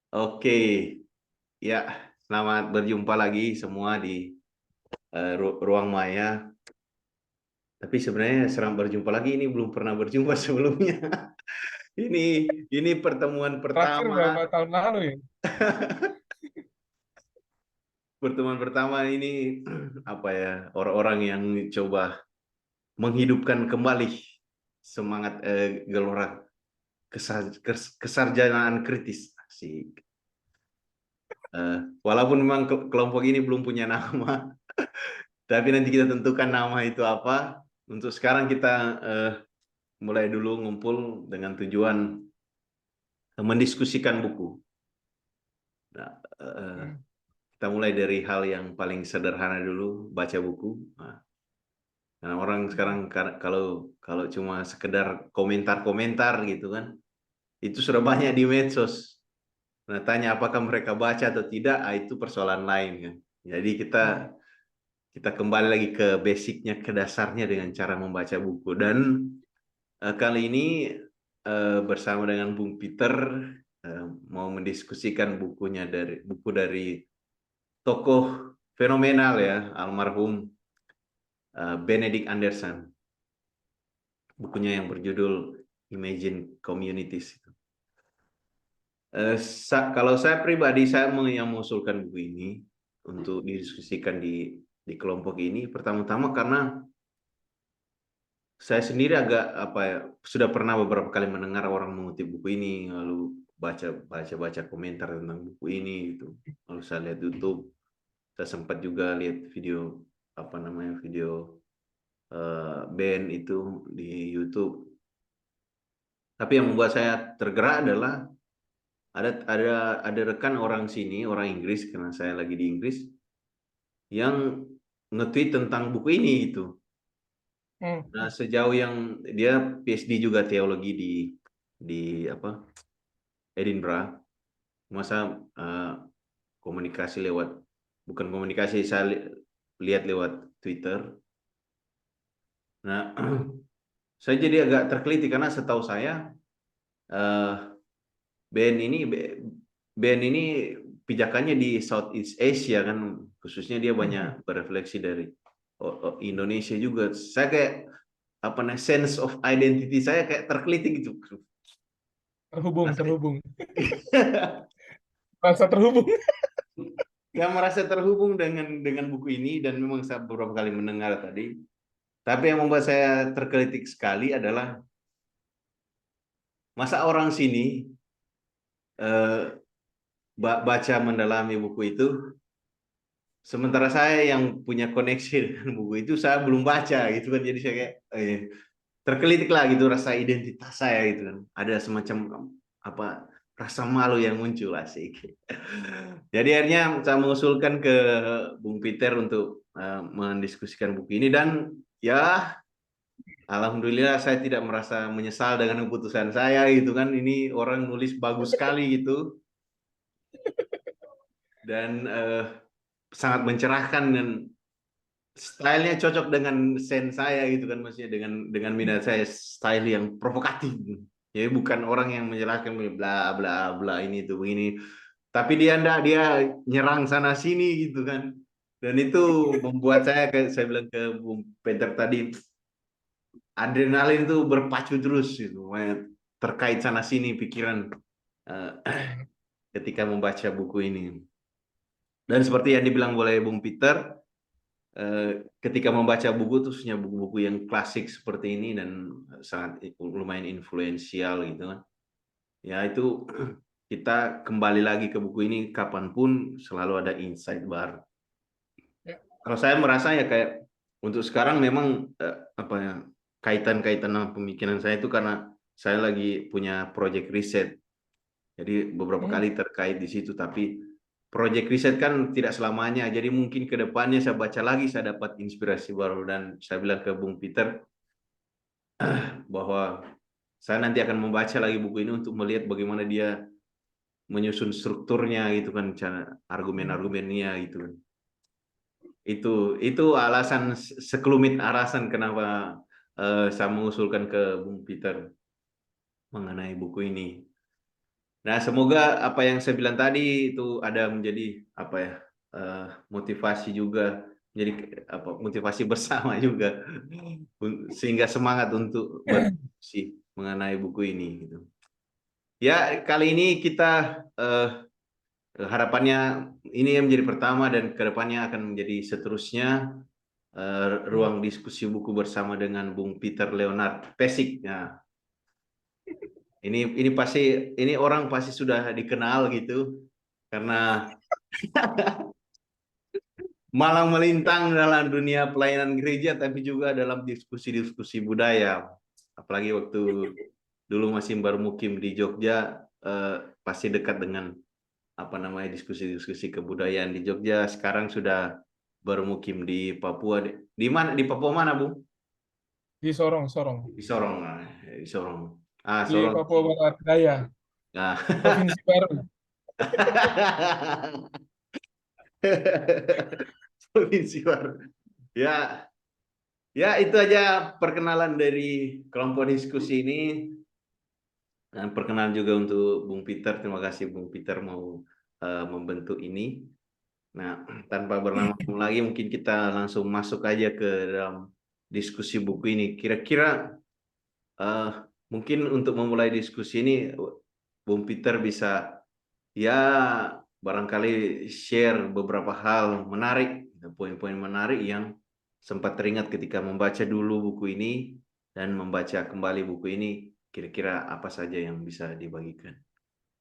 Oke, ya, selamat berjumpa lagi semua di ruang maya. Tapi sebenarnya serang berjumpa lagi, ini belum pernah berjumpa sebelumnya. Ini ini pertemuan Terakhir berapa pertama, tahun lalu ya? pertemuan pertama ini apa ya, orang-orang yang coba menghidupkan kembali semangat gelora kesarjanaan kritis. Asik. Walaupun memang kelompok ini belum punya nama, tapi nanti kita tentukan nama itu apa. Untuk sekarang kita mulai dulu ngumpul dengan tujuan mendiskusikan buku. Nah, Hmm. kita mulai dari hal yang paling sederhana dulu, baca buku. Nah, karena orang sekarang kalau kalau cuma sekedar komentar-komentar gitu kan, itu sudah banyak di medsos. Nah, tanya apakah mereka baca atau tidak, itu persoalan lain kan. Jadi kita Hmm. kita kembali lagi ke basicnya, ke dasarnya dengan cara membaca buku. Dan kali ini bersama dengan Bung Peter mau mendiskusikan buku dari tokoh fenomenal ya, almarhum Benedict Anderson. Bukunya yang berjudul Imagine Communities. Kalau saya pribadi, saya yang mengusulkan buku ini untuk didiskusikan di kelompok ini. Pertama-tama karena saya sendiri agak apa ya, sudah pernah beberapa kali mendengar orang mengutip buku ini, lalu baca komentar tentang buku ini itu. Lalu saya lihat YouTube, saya sempat juga lihat video apa namanya, video band itu di YouTube. Tapi yang membuat saya tergerak adalah ada rekan orang sini, orang Inggris karena saya lagi di Inggris, yang nge-tweet tentang buku ini gitu. Hmm. Nah, sejauh yang dia PhD juga teologi di apa, Edinburgh, masa komunikasi lewat, bukan komunikasi, saya lihat lewat Twitter. Nah, saya jadi agak terkeliti karena setahu saya eh, band ini band ini pijakannya di Southeast Asia kan, khususnya dia banyak berefleksi dari Indonesia juga. Saya kayak apa nih, sense of identity saya kayak terkeliti gitu. Terhubung, Masa- terhubung. Merasa terhubung. Saya merasa terhubung dengan buku ini dan memang saya beberapa kali mendengar tadi. Tapi yang membuat saya terkelitik sekali adalah masa orang sini eh, baca mendalami buku itu, sementara saya yang punya koneksi dengan buku itu saya belum baca gitu kan. Jadi saya kayak terkelitik lah gitu rasa identitas saya gitu kan. Ada semacam apa, rasa malu yang muncul, asik. Jadi akhirnya saya mengusulkan ke Bung Peter untuk mendiskusikan buku ini. Dan ya, alhamdulillah saya tidak merasa menyesal dengan keputusan saya gitu kan. Ini orang nulis bagus sekali gitu, dan sangat mencerahkan, dan stylenya cocok dengan sen saya gitu kan, maksudnya dengan minat saya, style yang provokatif. Jadi bukan orang yang menjelaskan bla bla bla ini tuh begini, tapi dia nyerang sana sini gitu kan. Dan itu membuat saya, kayak saya bilang ke Bung Peter tadi, adrenalin itu berpacu terus gitu, terkait sana sini pikiran eh, ketika membaca buku ini. Dan seperti yang dibilang oleh Bung Peter, ketika membaca buku itu, khususnya buku-buku yang klasik seperti ini dan sangat lumayan influensial gitu kan. Ya itu kita kembali lagi ke buku ini kapanpun selalu ada insight baru. Ya. Kalau saya merasa ya kayak untuk sekarang memang apa ya, kaitan-kaitan dengan pemikiran saya itu karena saya lagi punya project riset. Jadi beberapa Hmm. kali terkait di situ, tapi project riset kan tidak selamanya. Jadi mungkin ke depannya saya baca lagi, saya dapat inspirasi baru. Dan saya bilang ke Bung Peter bahwa saya nanti akan membaca lagi buku ini untuk melihat bagaimana dia menyusun strukturnya gitu kan, cara argumen-argumennya gitu kan. Itu alasan, sekelumit alasan kenapa saya mengusulkan ke Bung Peter mengenai buku ini. Nah, semoga apa yang saya bilang tadi itu ada menjadi apa ya, motivasi juga, jadi apa, motivasi bersama juga, sehingga semangat untuk berdiskusi mengenai buku ini gitu. Ya, kali ini kita harapannya ini yang menjadi pertama dan kedepannya akan menjadi seterusnya ruang diskusi buku bersama dengan Bung Peter Leonard Pesik. Nah, ini pasti ini orang pasti sudah dikenal gitu karena malang melintang dalam dunia pelayanan gereja, tapi juga dalam diskusi-diskusi budaya. Apalagi waktu dulu masih baru mukim di Jogja, pasti dekat dengan apa namanya diskusi-diskusi kebudayaan di Jogja. Sekarang sudah baru mukim di Papua. Di mana? Di Papua mana, Bu? Di Sorong, Sorong. Di Sorong. Nah, di Sorong. Ah, Di Sorong. Papua Barat Daya, Nah. Provinsi Baru. Provinsi baru. Ya, ya itu aja perkenalan dari kelompok diskusi ini. Dan perkenalan juga untuk Bung Peter. Terima kasih Bung Peter mau membentuk ini. Nah, tanpa berlama-lama lagi mungkin kita langsung masuk aja ke dalam diskusi buku ini. Kira-kira mungkin untuk memulai diskusi ini Bung Peter bisa ya barangkali share beberapa hal menarik, poin-poin menarik yang sempat teringat ketika membaca dulu buku ini dan membaca kembali buku ini, kira-kira apa saja yang bisa dibagikan.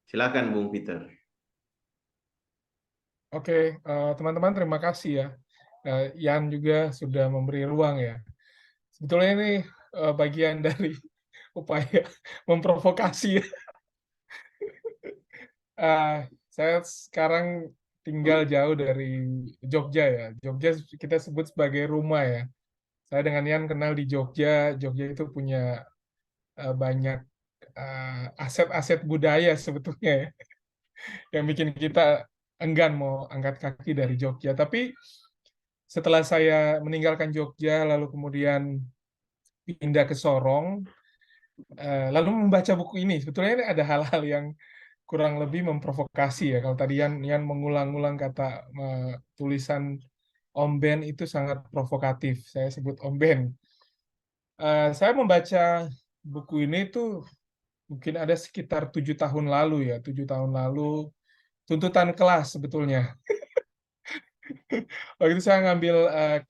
Silakan Bung Peter. Oke, teman-teman terima kasih ya. Yan juga sudah memberi ruang ya. Sebetulnya ini bagian dari upaya memprovokasi ya. Saya sekarang tinggal jauh dari Jogja ya. Jogja kita sebut sebagai rumah ya. Saya dengan Yan kenal di Jogja. Jogja itu punya banyak aset-aset budaya sebetulnya ya, yang bikin kita enggan mau angkat kaki dari Jogja. Tapi setelah saya meninggalkan Jogja, lalu kemudian pindah ke Sorong, lalu membaca buku ini, sebetulnya ini ada hal-hal yang kurang lebih memprovokasi ya. Kalau tadi Yan mengulang-ulang kata tulisan Om Ben itu sangat provokatif. Saya sebut Om Ben. Saya membaca buku ini tuh mungkin ada sekitar 7 tahun lalu ya, 7 tahun lalu, tuntutan kelas sebetulnya. Waktu itu saya ngambil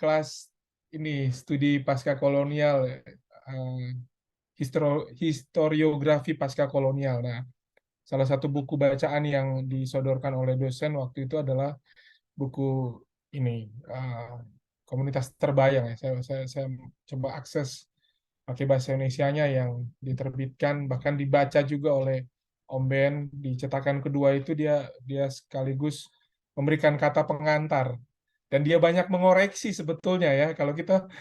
kelas ini studi pasca kolonial, historiografi pasca kolonial. Nah, salah satu buku bacaan yang disodorkan oleh dosen waktu itu adalah buku ini, Komunitas Terbayang ya. Saya coba akses pakai bahasa Indonesianya yang diterbitkan, bahkan dibaca juga oleh Om Ben. Di cetakan kedua itu dia sekaligus memberikan kata pengantar, dan dia banyak mengoreksi sebetulnya ya. Kalau kita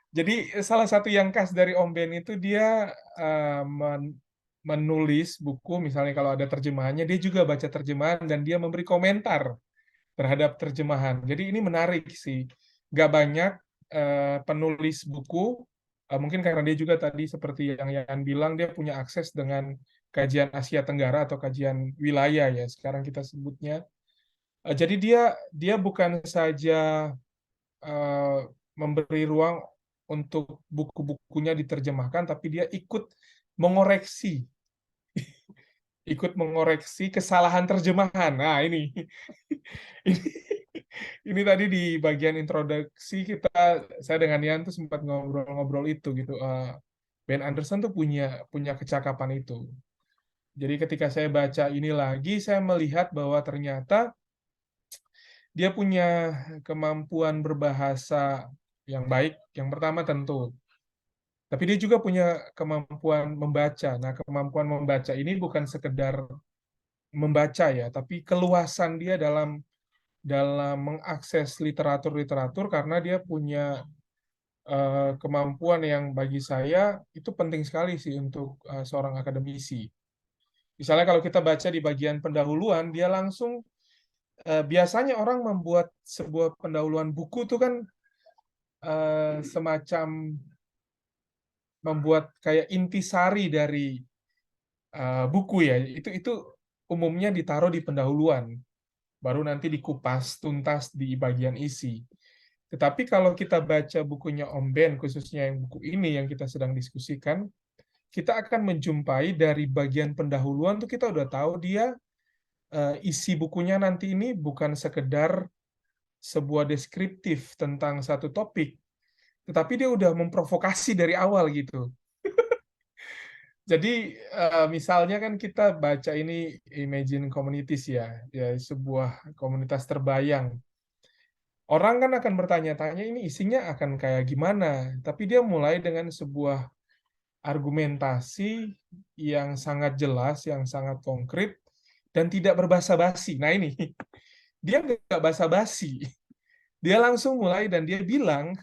jadi salah satu yang khas dari Om Ben itu dia menulis buku, misalnya kalau ada terjemahannya dia juga baca terjemahan dan dia memberi komentar terhadap terjemahan. Jadi ini menarik sih. Gak banyak penulis buku, mungkin karena dia juga tadi seperti yang Yan bilang, dia punya akses dengan kajian Asia Tenggara atau kajian wilayah ya sekarang kita sebutnya. Jadi dia bukan saja memberi ruang untuk buku-bukunya diterjemahkan, tapi dia mengoreksi ikut mengoreksi kesalahan terjemahan. Nah, ini ini, ini tadi di bagian introduksi saya dengan Yan tuh sempat ngobrol-ngobrol itu gitu. Ben Anderson tuh punya kecakapan itu. Jadi ketika saya baca ini lagi, saya melihat bahwa ternyata dia punya kemampuan berbahasa yang baik. Yang pertama tentu, tapi dia juga punya kemampuan membaca. Nah, kemampuan membaca ini bukan sekedar membaca ya, tapi keluasan dia dalam mengakses literatur-literatur, karena dia punya kemampuan yang bagi saya itu penting sekali sih untuk seorang akademisi. Misalnya kalau kita baca di bagian pendahuluan, dia langsung biasanya orang membuat sebuah pendahuluan buku itu kan semacam membuat kayak intisari dari buku ya, itu umumnya ditaruh di pendahuluan, baru nanti dikupas tuntas di bagian isi. Tetapi kalau kita baca bukunya Om Ben, khususnya yang buku ini yang kita sedang diskusikan, kita akan menjumpai dari bagian pendahuluan tuh kita udah tahu dia isi bukunya nanti ini bukan sekedar sebuah deskriptif tentang satu topik, tetapi dia udah memprovokasi dari awal gitu. Jadi misalnya kan kita baca ini Imagine Communities ya sebuah komunitas terbayang. Orang kan akan bertanya-tanya ini isinya akan kayak gimana, tapi dia mulai dengan sebuah argumentasi yang sangat jelas, yang sangat konkret, dan tidak berbasa-basi. Nah ini, dia nggak basa-basi. Dia langsung mulai dan dia bilang,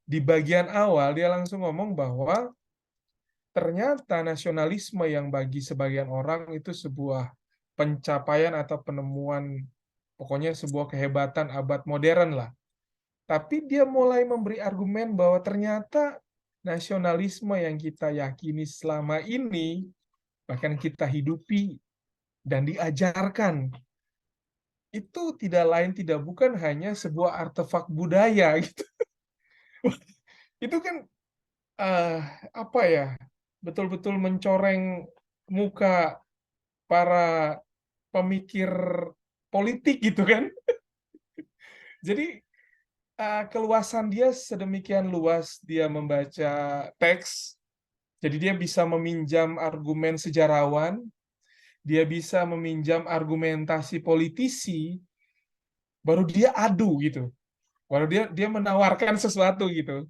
di bagian awal dia langsung ngomong bahwa ternyata nasionalisme yang bagi sebagian orang itu sebuah pencapaian atau penemuan, pokoknya sebuah kehebatan abad modern lah. Tapi dia mulai memberi argumen bahwa ternyata nasionalisme yang kita yakini selama ini, bahkan kita hidupi dan diajarkan, itu tidak lain tidak bukan hanya sebuah artefak budaya gitu. Itu kan eh, apa ya? Betul-betul mencoreng muka para pemikir politik gitu kan. Jadi keluasan dia sedemikian luas dia membaca teks, jadi dia bisa meminjam argumen sejarawan, dia bisa meminjam argumentasi politisi, baru dia adu gitu, baru dia menawarkan sesuatu gitu.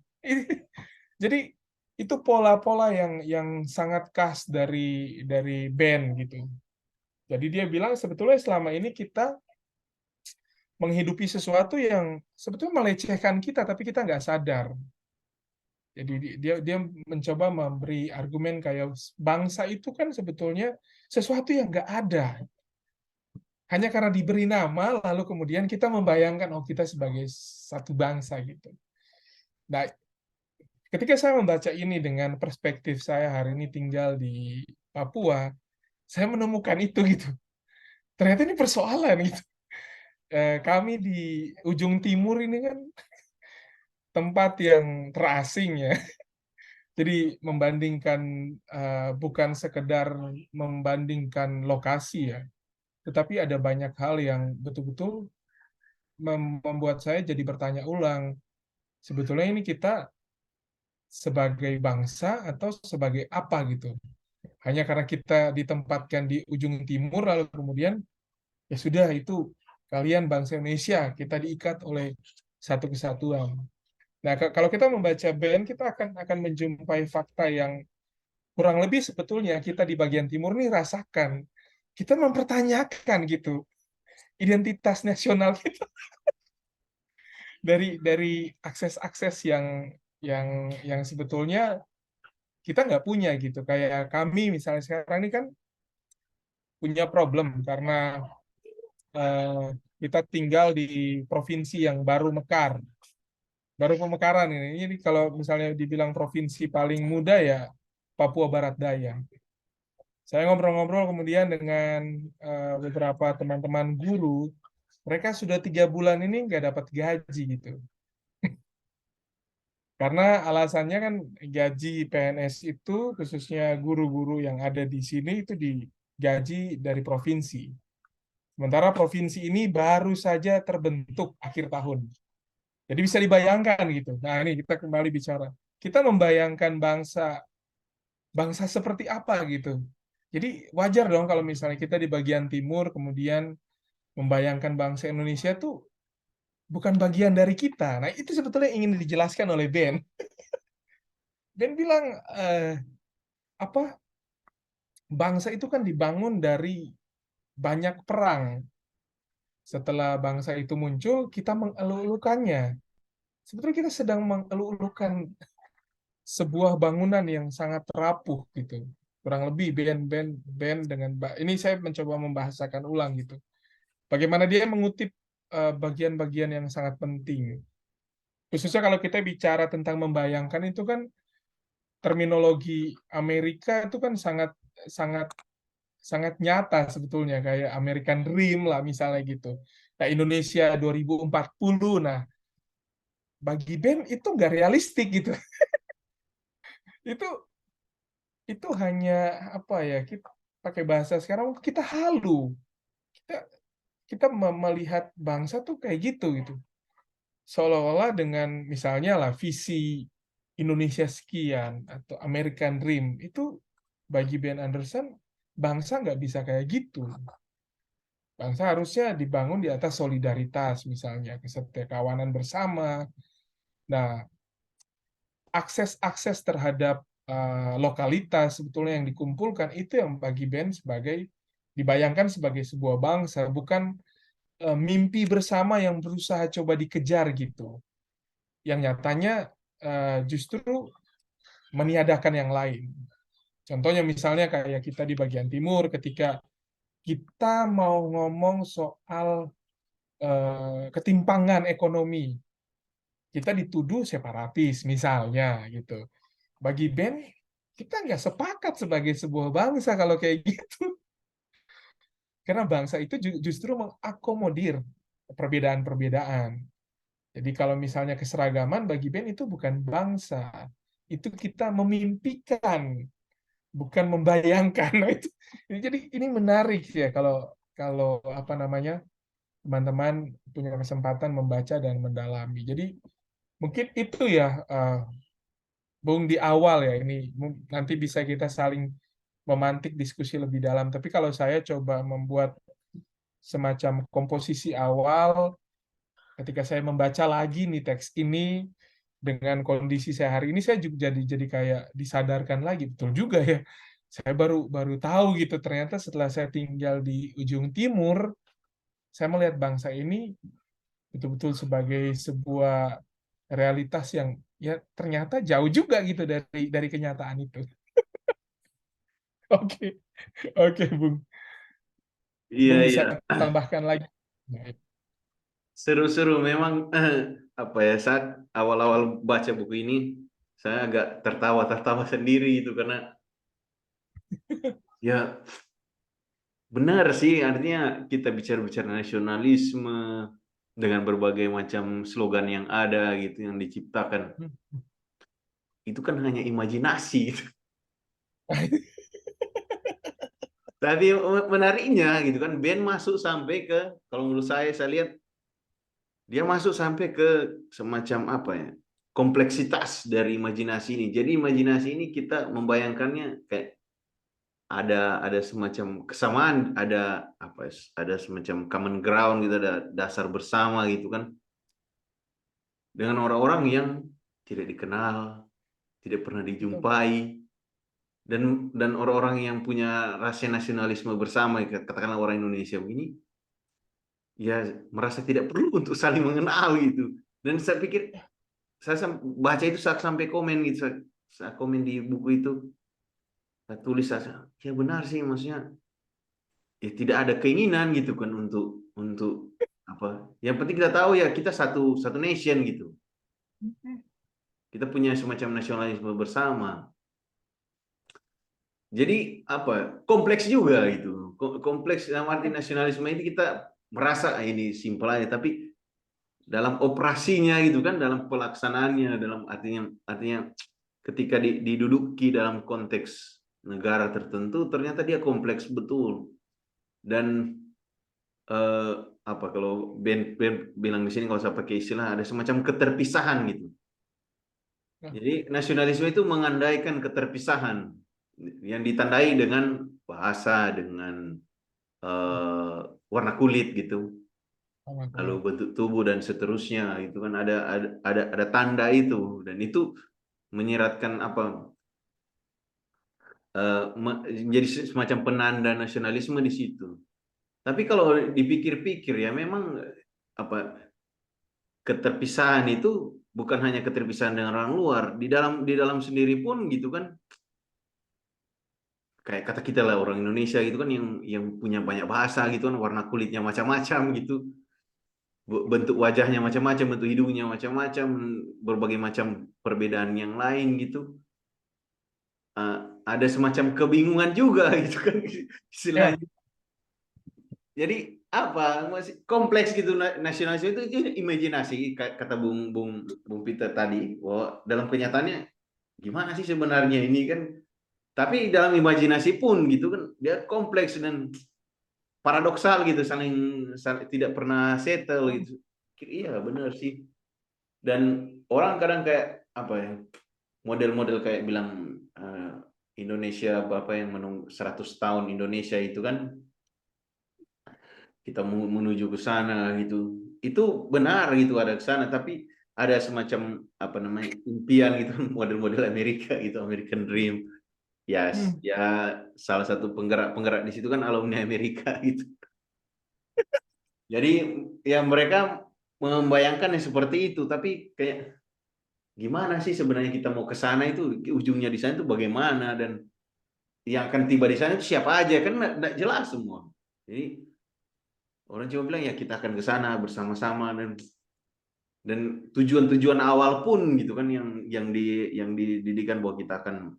Jadi itu pola-pola yang sangat khas dari band gitu. Jadi dia bilang sebetulnya selama ini kita menghidupi sesuatu yang sebetulnya melecehkan kita, tapi kita nggak sadar. Jadi dia mencoba memberi argumen kayak bangsa itu kan sebetulnya sesuatu yang nggak ada. Hanya karena diberi nama, lalu kemudian kita membayangkan oh kita sebagai satu bangsa gitu. Nah, ketika saya membaca ini dengan perspektif saya hari ini tinggal di Papua, saya menemukan itu gitu. Ternyata ini persoalan gitu. Kami di ujung timur ini kan tempat yang terasing ya. Jadi membandingkan bukan sekedar membandingkan lokasi ya, tetapi ada banyak hal yang betul-betul membuat saya jadi bertanya ulang. Sebetulnya ini kita sebagai bangsa atau sebagai apa gitu? Hanya karena kita ditempatkan di ujung timur lalu kemudian ya sudah itu kalian bangsa Indonesia, kita diikat oleh satu kesatuan. Nah, kalau kita membaca BN kita akan menjumpai fakta yang kurang lebih sebetulnya kita di bagian timur nih rasakan. Kita mempertanyakan gitu identitas nasional kita dari akses-akses yang sebetulnya kita nggak punya gitu. Kayak kami misalnya sekarang ini kan punya problem karena eh, kita tinggal di provinsi yang baru mekar, baru pemekaran ini. Ini kalau misalnya dibilang provinsi paling muda ya Papua Barat Daya. Saya ngobrol-ngobrol kemudian dengan beberapa teman-teman guru, mereka sudah 3 bulan ini nggak dapat gaji gitu. Karena alasannya kan gaji PNS itu, khususnya guru-guru yang ada di sini itu digaji dari provinsi. Sementara provinsi ini baru saja terbentuk akhir tahun. Jadi bisa dibayangkan gitu. Nah ini kita kembali bicara. Kita membayangkan bangsa bangsa seperti apa gitu. Jadi wajar dong kalau misalnya kita di bagian timur kemudian membayangkan bangsa Indonesia tuh bukan bagian dari kita. Nah, itu sebetulnya ingin dijelaskan oleh Ben. Ben bilang apa bangsa itu kan dibangun dari banyak perang. Setelah bangsa itu muncul, kita mengeluh-elukannya. Sebetulnya kita sedang mengeluh-elukan sebuah bangunan yang sangat rapuh gitu. Kurang lebih Ben dengan ini saya mencoba membahasakan ulang gitu. Bagaimana dia mengutip bagian-bagian yang sangat penting. Khususnya kalau kita bicara tentang membayangkan itu kan terminologi Amerika itu kan sangat sangat sangat nyata sebetulnya, kayak American Dream lah misalnya gitu. Nah, Indonesia 2040, nah bagi Ben itu nggak realistik gitu. Itu itu hanya apa ya, kita pakai bahasa sekarang, kita halu. Kita kita melihat bangsa tuh kayak gitu gitu. Seolah-olah dengan misalnya lah visi Indonesia sekian atau American Dream itu, bagi Ben Anderson, bangsa nggak bisa kayak gitu. Bangsa harusnya dibangun di atas solidaritas, misalnya kesetikawanan bersama. Nah, akses-akses terhadap lokalitas sebetulnya yang dikumpulkan itu yang bagi Ben sebagai, dibayangkan sebagai sebuah bangsa, bukan mimpi bersama yang berusaha coba dikejar gitu. Yang nyatanya justru meniadakan yang lain. Contohnya misalnya kayak kita di bagian timur, ketika kita mau ngomong soal ketimpangan ekonomi, kita dituduh separatis misalnya gitu. Bagi Ben, kita nggak sepakat sebagai sebuah bangsa kalau kayak gitu. Karena bangsa itu justru mengakomodir perbedaan-perbedaan. Jadi kalau misalnya keseragaman, bagi Ben itu bukan bangsa. Itu kita memimpikan, bukan membayangkan. Nah, jadi ini menarik ya, kalau kalau apa namanya, teman-teman punya kesempatan membaca dan mendalami. Jadi mungkin itu ya, Bung, di awal ya, ini nanti bisa kita saling memantik diskusi lebih dalam. Tapi kalau saya coba membuat semacam komposisi awal, ketika saya membaca lagi nih teks ini dengan kondisi saya hari ini, saya juga jadi kayak disadarkan lagi, betul juga ya. Saya baru baru tahu gitu, ternyata setelah saya tinggal di ujung timur, saya melihat bangsa ini betul-betul sebagai sebuah realitas yang ya ternyata jauh juga gitu dari kenyataan itu. Oke, oke, Bung. Iya, Bung iya. bisa tambahkan lagi. Seru-seru memang, apa ya, saat awal-awal baca buku ini saya agak tertawa-tertawa sendiri itu karena ya benar sih, artinya kita bicara-bicara nasionalisme dengan berbagai macam slogan yang ada gitu yang diciptakan, itu kan hanya imajinasi gitu. Tapi menariknya gitu kan, Ben masuk sampai ke, kalau menurut saya lihat dia masuk sampai ke semacam apa ya, kompleksitas dari imajinasi ini. Jadi imajinasi ini kita membayangkannya kayak ada semacam kesamaan, ada apa ya, ada semacam common ground gitu, ada dasar bersama gitu kan, dengan orang-orang yang tidak dikenal, tidak pernah Betul. dijumpai, dan orang-orang yang punya rasa nasionalisme bersama, katakanlah orang Indonesia ini, ya merasa tidak perlu untuk saling mengenal gitu. Dan saya pikir, saya baca itu saat sampai komen gitu, saya komen di buku itu, saya tulis, saya, ya benar sih, maksudnya ya tidak ada keinginan gitu kan untuk apa. Yang penting kita tahu ya kita satu satu nation gitu. Kita punya semacam nasionalisme bersama. Jadi apa? Kompleks juga gitu. Kompleks dalam arti nasionalisme ini kita merasa ini simpel aja, tapi dalam operasinya gitu kan, dalam pelaksanaannya, dalam artinya ketika diduduki dalam konteks negara tertentu, ternyata dia kompleks betul. Dan eh, apa, kalau Ben bilang di sini, kalau saya pakai istilah, ada semacam keterpisahan gitu. Nah, Jadi nasionalisme itu mengandaikan keterpisahan yang ditandai dengan bahasa, dengan eh, warna kulit gitu, sama lalu kulit. bentuk tubuh dan seterusnya. Itu kan ada tanda itu, dan itu menyiratkan apa, eh, menjadi semacam penanda nasionalisme di situ. Tapi kalau dipikir-pikir ya memang apa, keterpisahan itu bukan hanya keterpisahan dengan orang luar, di dalam sendiri pun gitu kan, kayak kata kita lah orang Indonesia gitu kan, yang punya banyak bahasa gitu kan, warna kulitnya macam-macam gitu, bentuk wajahnya macam-macam, bentuk hidungnya macam-macam, berbagai macam perbedaan yang lain gitu. ada semacam kebingungan juga gitu kan Ya, istilahnya. Jadi apa masih kompleks gitu nasionalisme itu imajinasi kata Bung Peter tadi bahwa dalam kenyataannya gimana sih sebenarnya ini kan, tapi dalam imajinasi pun gitu kan dia kompleks dan paradoksal gitu, tidak pernah settle gitu. Iya benar sih. Dan orang kadang kayak apa ya, model-model kayak bilang Indonesia apa yang menunggu 100 tahun Indonesia itu kan kita menuju ke sana gitu. Itu benar gitu ada ke sana, tapi ada semacam apa namanya impian gitu model-model Amerika gitu, American Dream. Ya, ya salah satu penggerak di situ kan alumni Amerika gitu. Jadi ya mereka membayangkan yang seperti itu, tapi kayak gimana sih sebenarnya kita mau ke sana itu, ujungnya di sana itu bagaimana, dan yang akan tiba di sana itu siapa aja kan nggak jelas semua. Jadi orang cuma bilang ya kita akan ke sana bersama-sama, dan tujuan-tujuan awal pun gitu kan yang dididikan bahwa kita akan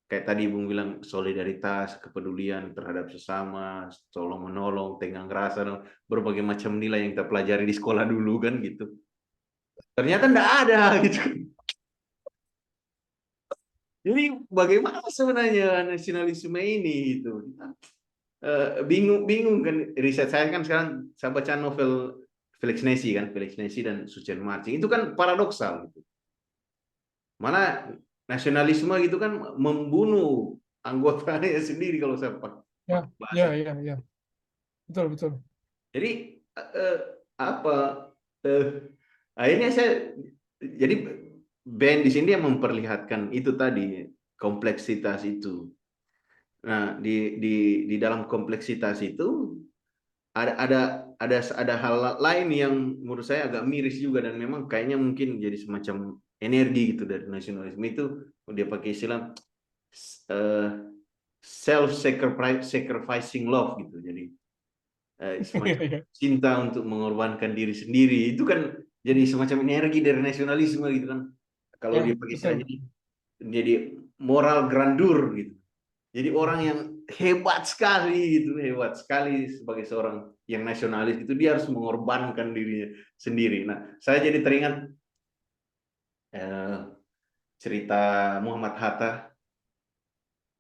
kayak tadi Bung bilang solidaritas, kepedulian terhadap sesama, tolong menolong, tenggang rasa, berbagai macam nilai yang kita pelajari di sekolah dulu kan gitu. Ternyata enggak ada gitu. Jadi bagaimana sebenarnya nasionalisme ini itu? Bingung kan, riset saya kan sekarang saya baca novel Felix Nesi kan, Felix Nesi dan Sucian Marching itu kan paradoksal gitu. Mana nasionalisme gitu kan membunuh anggotanya sendiri kalau saya ya, pakai ya, bahasa. ya, ya, betul, betul. Jadi apa eh, akhirnya saya jadi band di sini yang memperlihatkan itu tadi kompleksitas itu. Nah, di dalam kompleksitas itu ada hal lain yang menurut saya agak miris juga, dan memang kayaknya mungkin jadi semacam energi gitu dari nasionalisme itu. Dia pakai istilah self sacrificing love gitu. Jadi semacam Iya, cinta untuk mengorbankan diri sendiri itu kan jadi semacam energi dari nasionalisme gitu kan. Kalau ya, dia pakai betul. istilahnya jadi moral grandeur gitu. Jadi orang yang hebat sekali gitu, hebat sekali sebagai seorang yang nasionalis itu dia harus mengorbankan dirinya sendiri. Nah, saya jadi teringat eh, cerita Muhammad Hatta,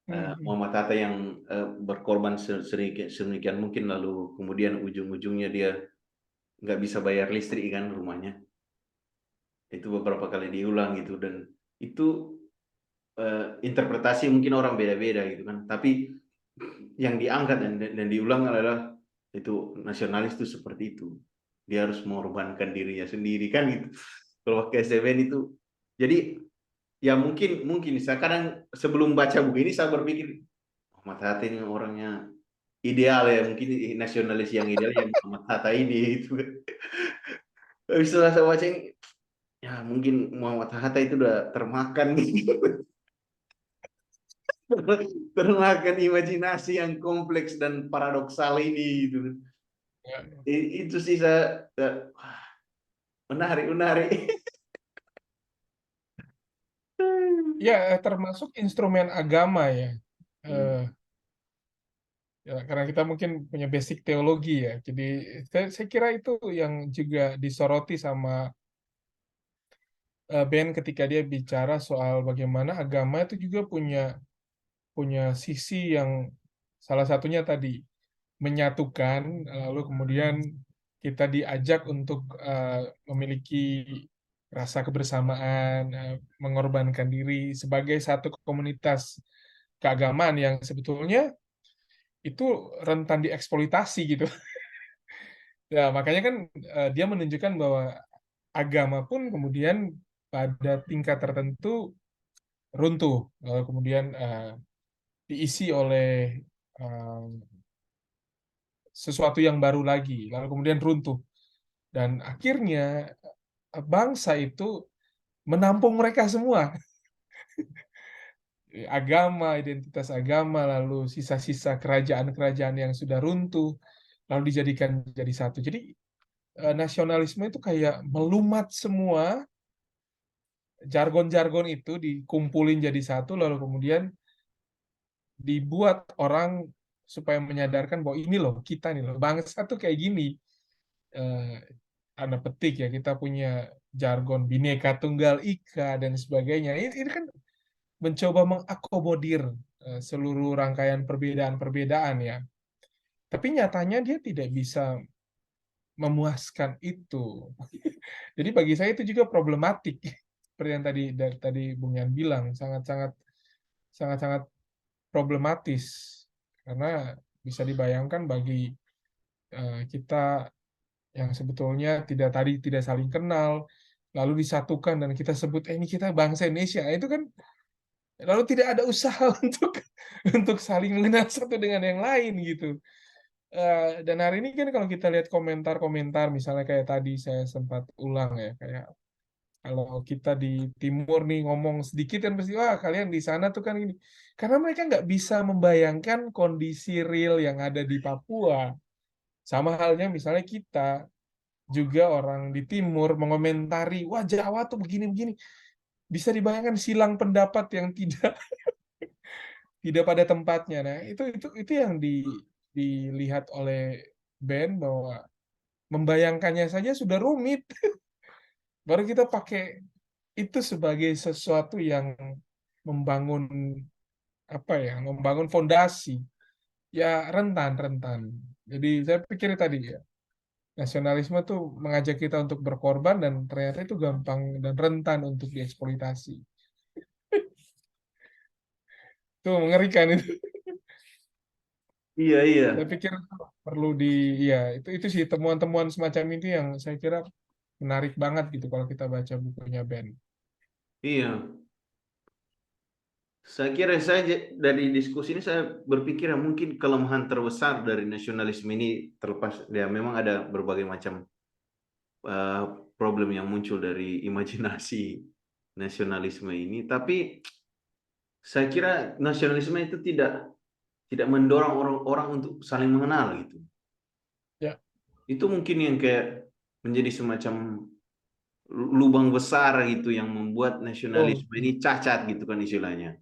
Hmm. Muhammad Hatta yang berkorban sedemikian mungkin, lalu kemudian ujung-ujungnya dia nggak bisa bayar listrik kan rumahnya. Itu beberapa kali diulang gitu, dan itu interpretasi mungkin orang beda-beda gitu kan, tapi yang diangkat dan diulang adalah itu nasionalis itu seperti itu, dia harus mengorbankan dirinya sendiri kan gitu kalau pakai SDN itu. Jadi ya mungkin saya kadang sebelum baca buku ini saya berpikir Muhammad Hatta ini orangnya ideal ya, mungkin nasionalis yang ideal yang Muhammad Hatta ini itu. Tapi setelah saya baca ini ya mungkin Muhammad Hatta itu udah termakan termakan imajinasi yang kompleks dan paradoksal ini gitu. Ya, Itu sih saya menarik menarik. ya, termasuk instrumen agama ya. Eh, ya, karena kita mungkin punya basic teologi ya. Jadi saya kira itu yang juga disoroti sama Ben ketika dia bicara soal bagaimana agama itu juga punya punya sisi yang salah satunya tadi menyatukan, lalu kemudian kita diajak untuk memiliki rasa kebersamaan, mengorbankan diri sebagai satu komunitas keagamaan yang sebetulnya itu rentan dieksploitasi gitu. Ya, makanya kan dia menunjukkan bahwa agama pun kemudian pada tingkat tertentu runtuh, lalu kemudian diisi oleh eh, sesuatu yang baru lagi, lalu kemudian runtuh. Dan akhirnya bangsa itu menampung mereka semua. Agama, identitas agama, lalu sisa-sisa kerajaan-kerajaan yang sudah runtuh, lalu dijadikan jadi satu. Jadi nasionalisme itu kayak melumat semua jargon-jargon itu dikumpulin jadi satu, lalu kemudian dibuat orang supaya menyadarkan bahwa ini loh kita nih loh bangsa tuh kayak gini. Eh, Tanda petik ya kita punya jargon Bhinneka Tunggal Ika dan sebagainya. Ini kan mencoba mengakomodir seluruh rangkaian perbedaan-perbedaan ya. Tapi nyatanya dia tidak bisa memuaskan itu. Jadi bagi saya itu juga problematik. Seperti yang tadi Bung Yan bilang, sangat-sangat problematis karena bisa dibayangkan bagi kita yang sebetulnya tidak saling kenal, lalu disatukan dan kita sebut ini kita bangsa Indonesia. Itu kan lalu tidak ada usaha untuk saling mengenal satu dengan yang lain gitu. Dan hari ini kan kalau kita lihat komentar-komentar misalnya kayak tadi saya sempat ulang ya kayak kalau kita di timur nih ngomong sedikit kan pasti wah kalian di sana tuh kan ini karena mereka nggak bisa membayangkan kondisi real yang ada di Papua. Sama halnya misalnya kita juga orang di timur mengomentari wah Jawa tuh begini-begini bisa dibayangkan silang pendapat yang tidak pada tempatnya. Nah, itu yang dilihat oleh Ben bahwa membayangkannya saja sudah rumit. Baru kita pakai itu sebagai sesuatu yang membangun apa ya, membangun fondasi. Ya rentan. Jadi saya pikir tadi ya, nasionalisme tuh mengajak kita untuk berkorban dan ternyata itu gampang dan rentan untuk dieksploitasi. Itu mengerikan itu. Iya, iya. Saya pikir perlu ya itu sih temuan-temuan semacam itu yang saya kira menarik banget gitu kalau kita baca bukunya Ben. Iya. Saya kira dari diskusi ini saya berpikir ya mungkin kelemahan terbesar dari nasionalisme ini terlepas ya memang ada berbagai macam eh, problem yang muncul dari imajinasi nasionalisme ini, tapi saya kira nasionalisme itu tidak mendorong orang-orang untuk saling mengenal gitu. Ya. Itu mungkin yang kayak menjadi semacam lubang besar gitu yang membuat Betul. nasionalisme ini cacat gitu kan istilahnya.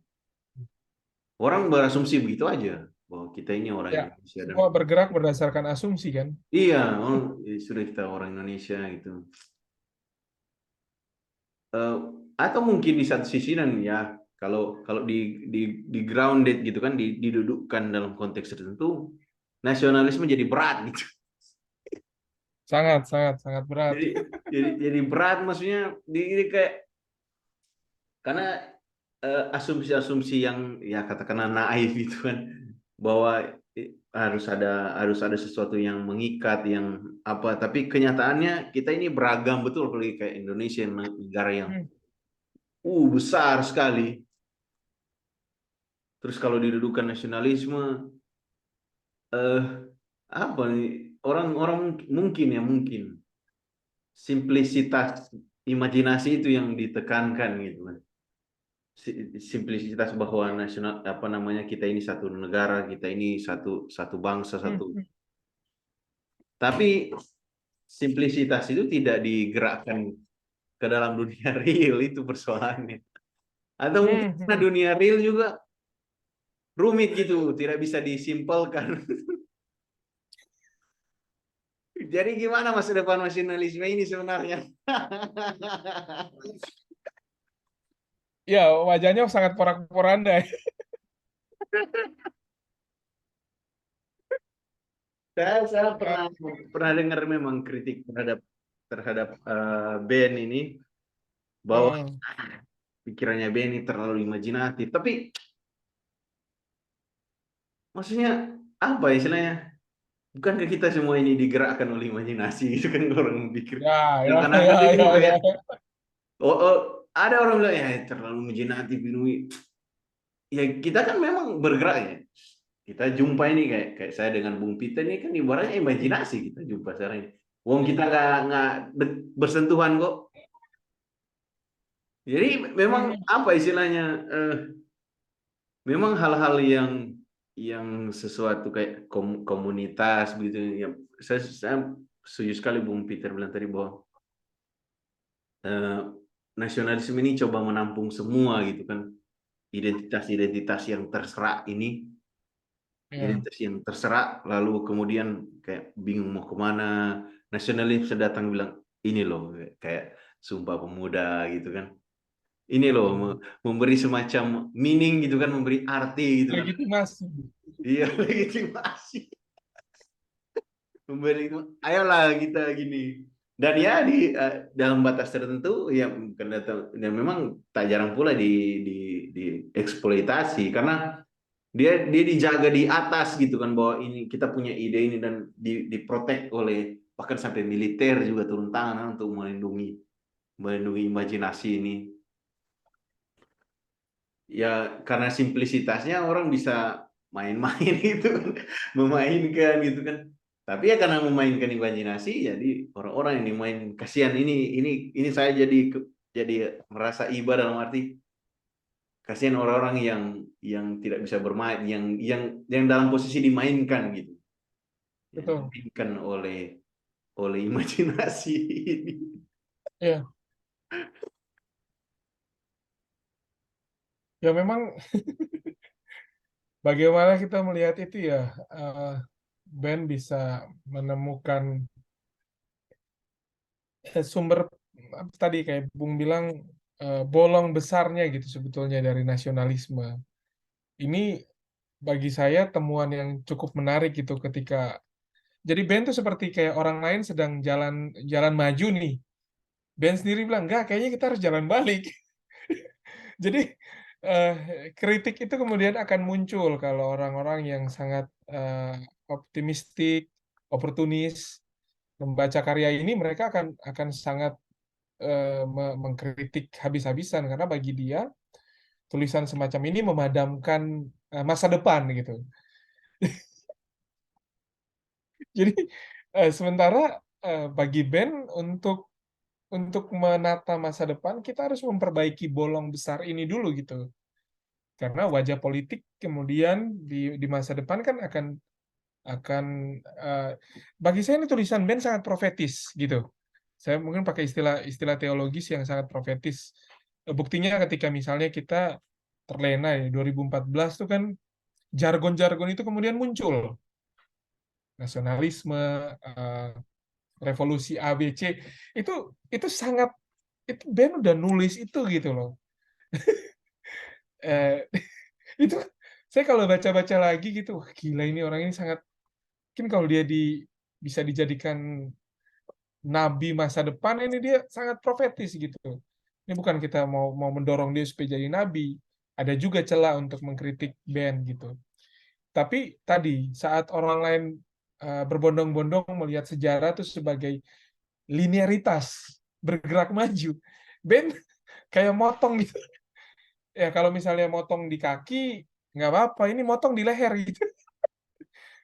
Orang berasumsi begitu aja bahwa kita ini orang Ya, Indonesia dan semua bergerak berdasarkan asumsi kan. iya, oh, sudah kita orang Indonesia gitu. Eh, atau mungkin di satu sisi dan ya kalau kalau di grounded gitu kan didudukkan dalam konteks tertentu nasionalisme jadi berat gitu. Sangat berat. Jadi jadi berat maksudnya di kayak karena asumsi-asumsi yang ya katakanlah naif gitu kan bahwa harus ada sesuatu yang mengikat yang apa tapi kenyataannya kita ini beragam betul apalagi kayak Indonesia negara yang Hmm. besar sekali. Terus kalau didudukan nasionalisme eh apa nih orang-orang mungkin simplisitas imajinasi itu yang ditekankan gitu kan. Simplisitas bahwa nasional apa namanya kita ini satu negara, kita ini satu satu bangsa, Hmm. satu. Tapi simplisitas itu tidak digerakkan ke dalam dunia real itu persoalannya. Atau mungkin Hmm. karena dunia real juga rumit gitu, tidak bisa disimpelkan. Jadi gimana masa depan nasionalisme ini sebenarnya? Ya, wajahnya sangat porak-poranda. Saya Ya. pernah dengar memang kritik terhadap band ini bahwa Hmm. pikirannya Benny terlalu imajinatif. Tapi maksudnya apa istilahnya? Bukankah kita semua ini digerakkan oleh imajinasi gitu kan orang pikir. Seakan-akan itu kayak Ya. oh, ada orang bilang ya terlalu imajinatif ini. Ya kita kan memang bergerak ya. Kita jumpa ini kayak saya dengan Bung Peter ini kan ibaratnya imajinasi kita jumpa sekarang ini. Wong kita nggak bersentuhan kok. Jadi memang Hmm. apa istilahnya? Memang hal-hal yang sesuatu kayak komunitas gitu ya saya setuju sekali Bung Peter bilang tadi bahwa nasionalisme ini coba menampung semua gitu kan identitas-identitas yang terserak ini, Ya, identitas yang terserak, lalu kemudian kayak bingung mau kemana, nasionalis datang bilang, ini loh, kayak Sumpah Pemuda gitu kan. Ini loh, ya. memberi semacam meaning gitu kan, memberi arti gitu kan. Legitimasi. Iya, legitimasi. Memberi itu, ayolah kita gini. Dan ya dalam batas tertentu ya bukan dan memang tak jarang pula di eksploitasi karena dia dijaga di atas gitu kan bahwa ini kita punya ide ini dan diprotek oleh bahkan sampai militer juga turun tangan untuk melindungi imajinasi ini. Ya karena simplisitasnya orang bisa main-main gitu kan, memainkan gitu kan. Tapi ya karena memainkan imajinasi, jadi orang-orang yang dimain kasihan ini saya jadi merasa iba dalam arti kasihan orang-orang yang tidak bisa bermain, yang dalam posisi dimainkan gitu, yang Betul. dimainkan oleh imajinasi ini. Ya, ya memang bagaimana kita melihat itu ya, Ben bisa menemukan sumber tadi kayak Bung bilang bolong besarnya gitu sebetulnya dari nasionalisme. Ini bagi saya temuan yang cukup menarik gitu ketika jadi Ben tuh seperti kayak orang lain sedang jalan jalan maju nih. Ben sendiri bilang, enggak, kayaknya kita harus jalan balik. Jadi eh, kritik itu kemudian akan muncul kalau orang-orang yang sangat optimistik, oportunis membaca karya ini mereka akan sangat mengkritik habis-habisan karena bagi dia tulisan semacam ini memadamkan masa depan gitu. Jadi sementara bagi Ben untuk menata masa depan kita harus memperbaiki bolong besar ini dulu gitu. Karena wajah politik kemudian di masa depan kan akan eh, bagi saya ini tulisan Ben sangat profetis gitu. Saya mungkin pakai istilah istilah teologis yang sangat profetis. Buktinya ketika misalnya kita terlena ya 2014 tuh kan jargon-jargon itu kemudian muncul. Nasionalisme, eh, revolusi ABC itu itu sangat itu Ben udah nulis itu gitu loh. Eh, itu saya kalau baca-baca lagi gitu, wah, gila ini orang ini sangat mungkin kalau dia bisa dijadikan nabi masa depan ini dia sangat profetis gitu. Ini bukan kita mau mendorong dia supaya jadi nabi, ada juga celah untuk mengkritik band gitu. Tapi tadi saat orang lain berbondong-bondong melihat sejarah itu sebagai linearitas bergerak maju, band kayak motong gitu. Ya kalau misalnya motong di kaki nggak apa-apa, ini motong di leher gitu.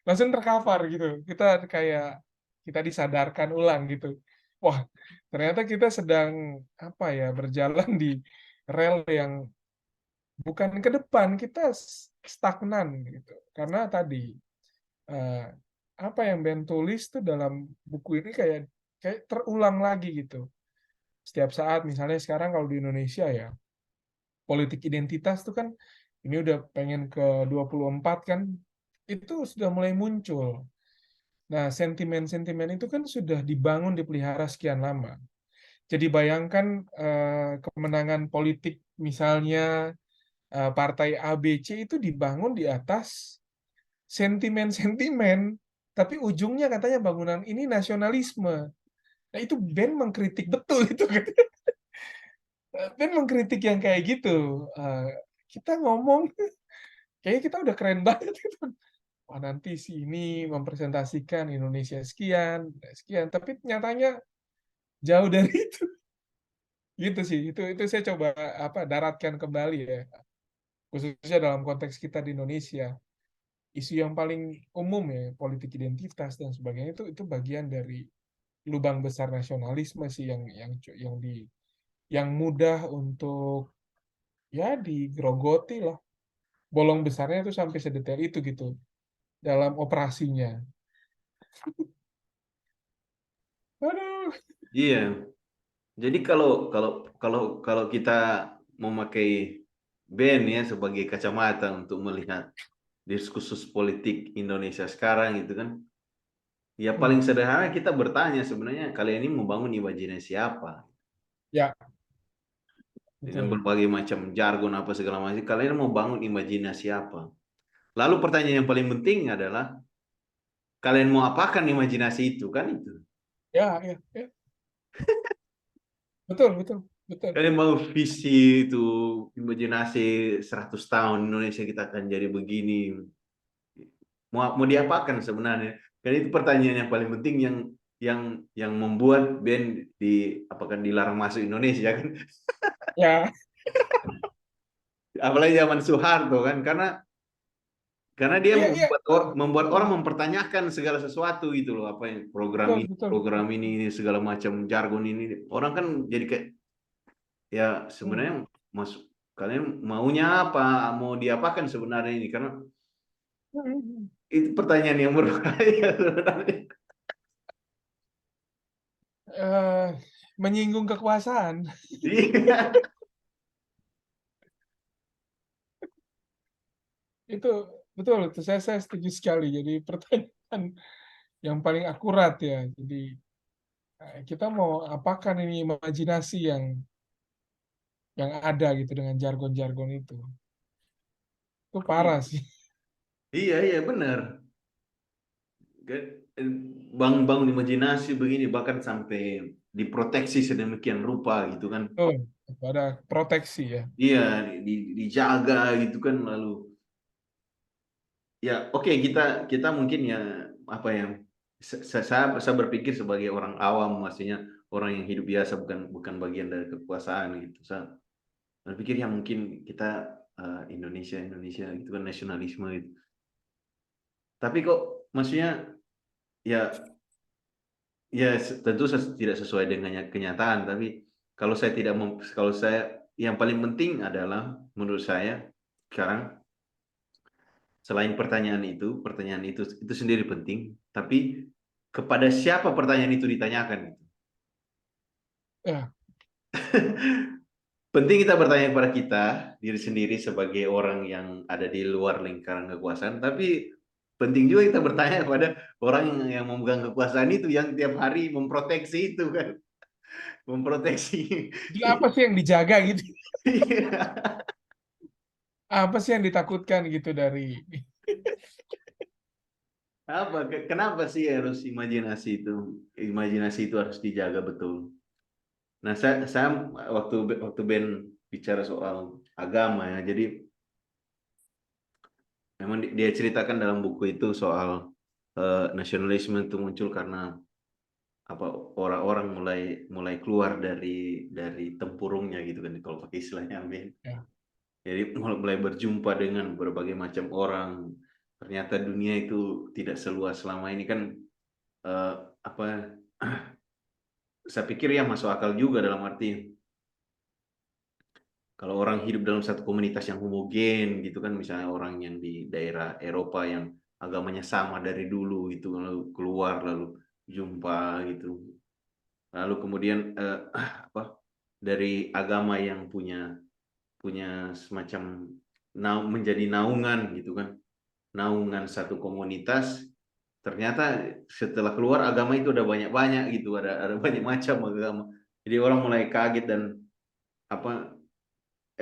Langsung tercover gitu. Kita kayak kita disadarkan ulang gitu. Wah, ternyata kita sedang apa ya berjalan di rel yang bukan ke depan, kita stagnan gitu. Karena tadi eh, apa yang Ben tulis tuh dalam buku ini kayak kayak terulang lagi gitu. Setiap saat misalnya sekarang kalau di Indonesia ya, politik identitas tuh kan ini udah pengen ke 24 kan, itu sudah mulai muncul. Nah, sentimen-sentimen itu kan sudah dibangun, dipelihara sekian lama. Jadi bayangkan kemenangan politik misalnya partai ABC itu dibangun di atas sentimen-sentimen, tapi ujungnya katanya bangunan ini nasionalisme. Nah, itu Ben mengkritik betul itu. Ben mengkritik yang kayak gitu. Eh, kita ngomong, kayaknya kita udah keren banget gitu. Wah, nanti si ini mempresentasikan Indonesia sekian, sekian, tapi nyatanya jauh dari itu. Gitu sih. Itu saya coba apa daratkan kembali ya, khususnya dalam konteks kita di Indonesia. Isu yang paling umum ya, politik identitas dan sebagainya itu bagian dari lubang besar nasionalisme sih yang mudah untuk ya digerogoti lah. Bolong besarnya itu sampai sedetail itu gitu dalam operasinya. Aduh. Iya. Jadi kalau kalau kalau kalau kita memakai Ben ya sebagai kacamata untuk melihat diskursus politik Indonesia sekarang gitu kan. Ya Hmm, paling sederhana kita bertanya sebenarnya kalian ini membangun imajinasi apa? ya, Dengan betul. berbagai macam jargon apa segala macam, kalian mau bangun imajinasi apa? Lalu pertanyaan yang paling penting adalah kalian mau apakan imajinasi itu kan itu? Ya, ya, ya. Betul, betul, betul. Kalian mau visi itu imajinasi 100 tahun Indonesia kita akan jadi begini. Mau diapakan sebenarnya? Kan itu pertanyaan yang paling penting yang membuat band apakah dilarang masuk Indonesia kan? Ya, Apalagi zaman Soeharto kan karena dia iya, iya. membuat Betul, orang mempertanyakan segala sesuatu gitu loh, apa yang betul, betul. program ini segala macam jargon ini orang kan jadi kayak ya Hmm. sebenarnya masuk kalian maunya apa, mau diapakan sebenarnya ini, karena Hmm. itu pertanyaan yang berbahaya sebenarnya. Eh, Menyinggung kekuasaan. Iya. Itu betul, itu saya setuju sekali. Jadi pertanyaan yang paling akurat ya. Jadi kita mau apakan ini imajinasi yang ada gitu dengan jargon-jargon itu. Itu parah sih. Iya, iya benar. Kan, bangun imajinasi begini bahkan sampai diproteksi sedemikian rupa gitu kan. Betul. Ada proteksi ya. Iya, dijaga gitu kan, lalu ya oke, kita mungkin ya apa ya, saya berpikir sebagai orang awam, maksudnya orang yang hidup biasa, bukan bagian dari kekuasaan gitu. Saya berpikir ya mungkin kita Indonesia Indonesia gitu kan, nasionalisme gitu. Tapi kok maksudnya ya ya tentu tidak sesuai dengan kenyataan, tapi kalau saya yang paling penting adalah menurut saya sekarang, selain pertanyaan itu sendiri penting, tapi kepada siapa pertanyaan itu ditanyakan gitu. Ya, Penting kita bertanya kepada kita diri sendiri sebagai orang yang ada di luar lingkaran kekuasaan, tapi penting juga kita bertanya kepada orang yang memegang kekuasaan itu, yang tiap hari memproteksi itu kan, memproteksi. jadi apa sih yang dijaga gitu? Apa sih yang ditakutkan gitu dari Apa? Kenapa sih harus imajinasi itu harus dijaga betul? Nah, saya waktu Ben bicara soal agama ya, jadi memang dia ceritakan dalam buku itu soal nasionalisme itu muncul karena apa, orang-orang mulai mulai keluar dari tempurungnya gitu kan, kalau pakai istilahnya Ben. ya, Jadi mulai berjumpa dengan berbagai macam orang. Ternyata dunia itu tidak seluas selama ini kan, eh, apa, saya pikir ya masuk akal juga, dalam arti kalau orang hidup dalam satu komunitas yang homogen gitu kan, misalnya orang yang di daerah Eropa yang agamanya sama dari dulu itu, lalu keluar lalu jumpa gitu, lalu kemudian apa, dari agama yang punya punya semacam menjadi naungan gitu kan, naungan satu komunitas, ternyata setelah keluar agama itu ada banyak-banyak gitu, ada banyak macam agama, jadi orang mulai kaget dan apa,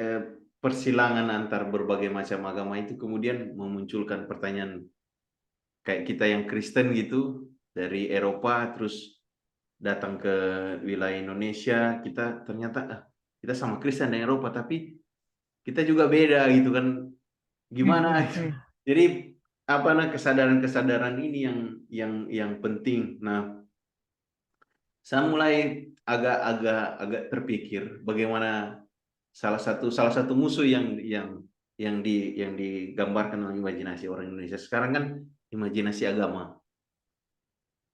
eh, persilangan antar berbagai macam agama itu kemudian memunculkan pertanyaan, kayak kita yang Kristen gitu dari Eropa terus datang ke wilayah Indonesia, kita ternyata kita sama Kristen dari Eropa tapi kita juga beda gitu kan, gimana gitu. hmm. Jadi apa, nah kesadaran-kesadaran ini yang penting. Nah, saya mulai agak terpikir bagaimana salah satu musuh yang digambarkan dalam imajinasi orang Indonesia sekarang kan imajinasi agama.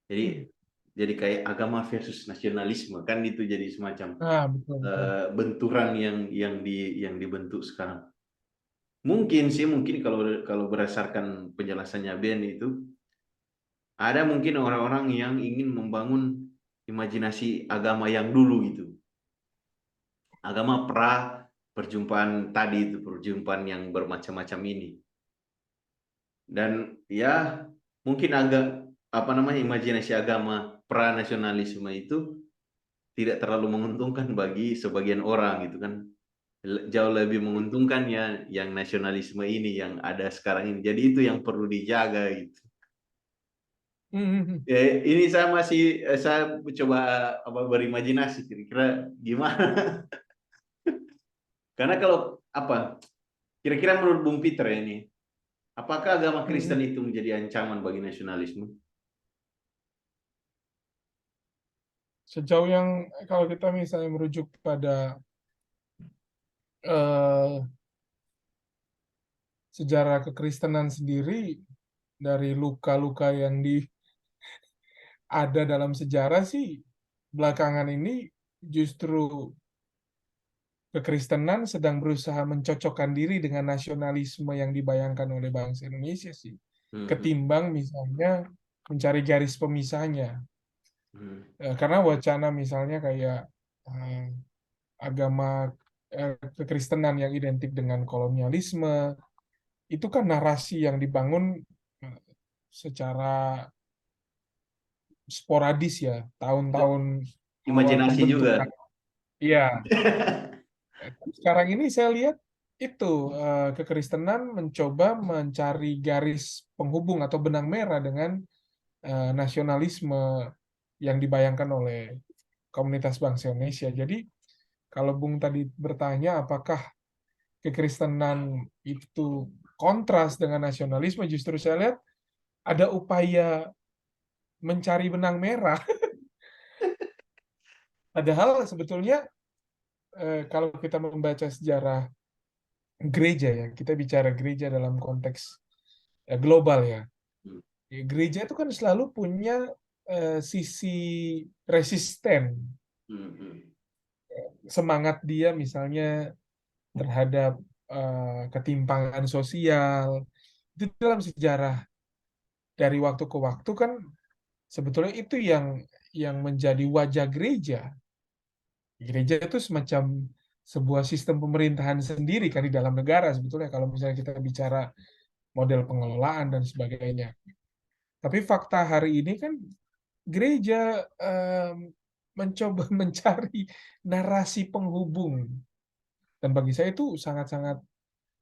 Hmm. Jadi kayak agama versus nasionalisme kan, itu jadi semacam Betul, betul. benturan yang dibentuk sekarang. Mungkin kalau kalau berdasarkan penjelasannya Ben itu, ada mungkin orang-orang yang ingin membangun imajinasi agama yang dulu gitu. Agama pra perjumpaan tadi itu, perjumpaan yang bermacam-macam ini. Dan ya mungkin agak apa namanya, imajinasi agama pranasionalisme itu tidak terlalu menguntungkan bagi sebagian orang gitu kan. Jauh lebih menguntungkan ya yang nasionalisme ini yang ada sekarang ini. Jadi itu yang perlu dijaga gitu. Ya, ini saya masih saya coba apa berimajinasi kira-kira gimana. Karena kalau apa kira-kira menurut Bung Peter ya ini, apakah agama Kristen itu menjadi ancaman bagi nasionalisme? Sejauh yang kalau kita misalnya merujuk pada eh, sejarah kekristenan sendiri, dari luka-luka yang ada dalam sejarah sih, belakangan ini justru kekristenan sedang berusaha mencocokkan diri dengan nasionalisme yang dibayangkan oleh bangsa Indonesia sih, Hmm, ketimbang misalnya mencari garis pemisahnya. hmm, Karena wacana misalnya kayak eh, agama kekristenan yang identik dengan kolonialisme, itu kan narasi yang dibangun eh, secara sporadis ya, tahun-tahun awal imajinasi pembentukan. juga. Iya, sekarang ini saya lihat itu kekristenan mencoba mencari garis penghubung atau benang merah dengan nasionalisme yang dibayangkan oleh komunitas bangsa Indonesia. Jadi kalau Bung tadi bertanya apakah kekristenan itu kontras dengan nasionalisme, justru saya lihat ada upaya mencari benang merah. Padahal sebetulnya kalau kita membaca sejarah gereja ya, kita bicara gereja dalam konteks global ya. Hmm, Ya, gereja itu kan selalu punya sisi resisten, hmm, hmm, semangat dia misalnya terhadap ketimpangan sosial. Itu dalam sejarah dari waktu ke waktu kan sebetulnya itu yang menjadi wajah gereja. Gereja itu semacam sebuah sistem pemerintahan sendiri kan di dalam negara sebetulnya kalau misalnya kita bicara model pengelolaan dan sebagainya. Tapi fakta hari ini kan gereja mencoba mencari narasi penghubung, dan bagi saya itu sangat-sangat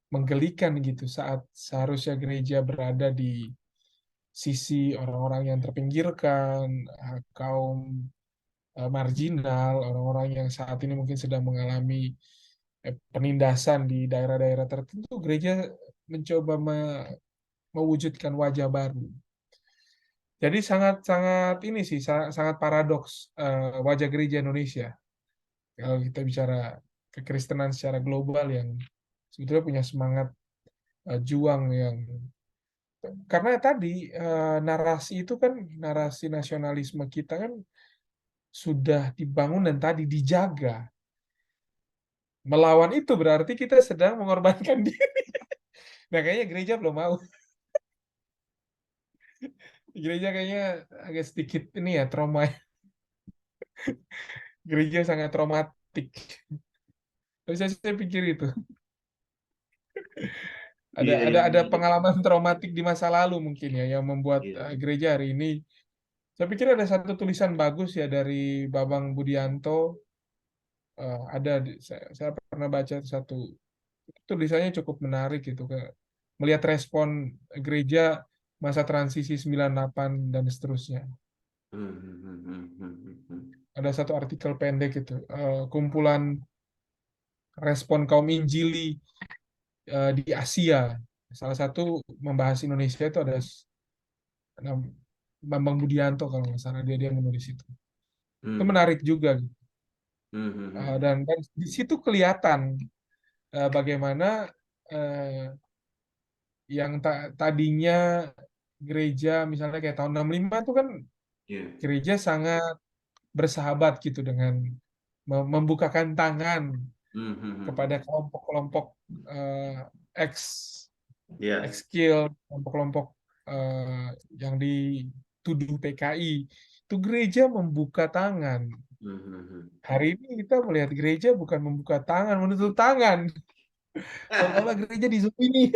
menggelikan gitu saat seharusnya gereja berada di sisi orang-orang yang terpinggirkan, kaum marginal, orang-orang yang saat ini mungkin sedang mengalami penindasan di daerah-daerah tertentu. Gereja mencoba mewujudkan wajah baru. Jadi sangat-sangat ini sih sangat paradoks wajah gereja Indonesia kalau kita bicara kekristenan secara global yang sebetulnya punya semangat juang yang, karena tadi narasi itu kan, narasi nasionalisme kita kan sudah dibangun dan tadi dijaga. Melawan itu berarti kita sedang mengorbankan diri. Nah, kayaknya gereja belum mau. Gereja kayaknya agak sedikit ini ya, trauma. Gereja sangat traumatik. Tapi saya pikir itu ada iya, ada yang ada pengalaman traumatik di masa lalu mungkin ya yang membuat iya. gereja hari ini. Saya pikir ada satu tulisan bagus ya dari Babang Budianto. Saya pernah baca satu tulisannya cukup menarik gitu, melihat respon gereja masa transisi 98 dan seterusnya. Hmm, hmm, hmm, hmm, hmm, hmm. Ada satu artikel pendek itu, kumpulan respon kaum Injili di Asia. Salah satu membahas Indonesia itu ada Bambang Budianto kalau nggak salah, dia menulis itu. Itu Hmm, menarik juga. hmm, hmm, hmm. Dan di situ kelihatan bagaimana eh, yang tadinya gereja misalnya kayak tahun 65 itu kan Iya. gereja sangat bersahabat gitu dengan membukakan tangan Hmm, hmm, hmm, kepada hmm. kelompok-kelompok eh, ex Iya. ekskil, kelompok-kelompok yang dituduh PKI. Itu gereja membuka tangan. Hari ini kita melihat gereja bukan membuka tangan, menutup tangan. Seolah-olah gereja di Zoom ini.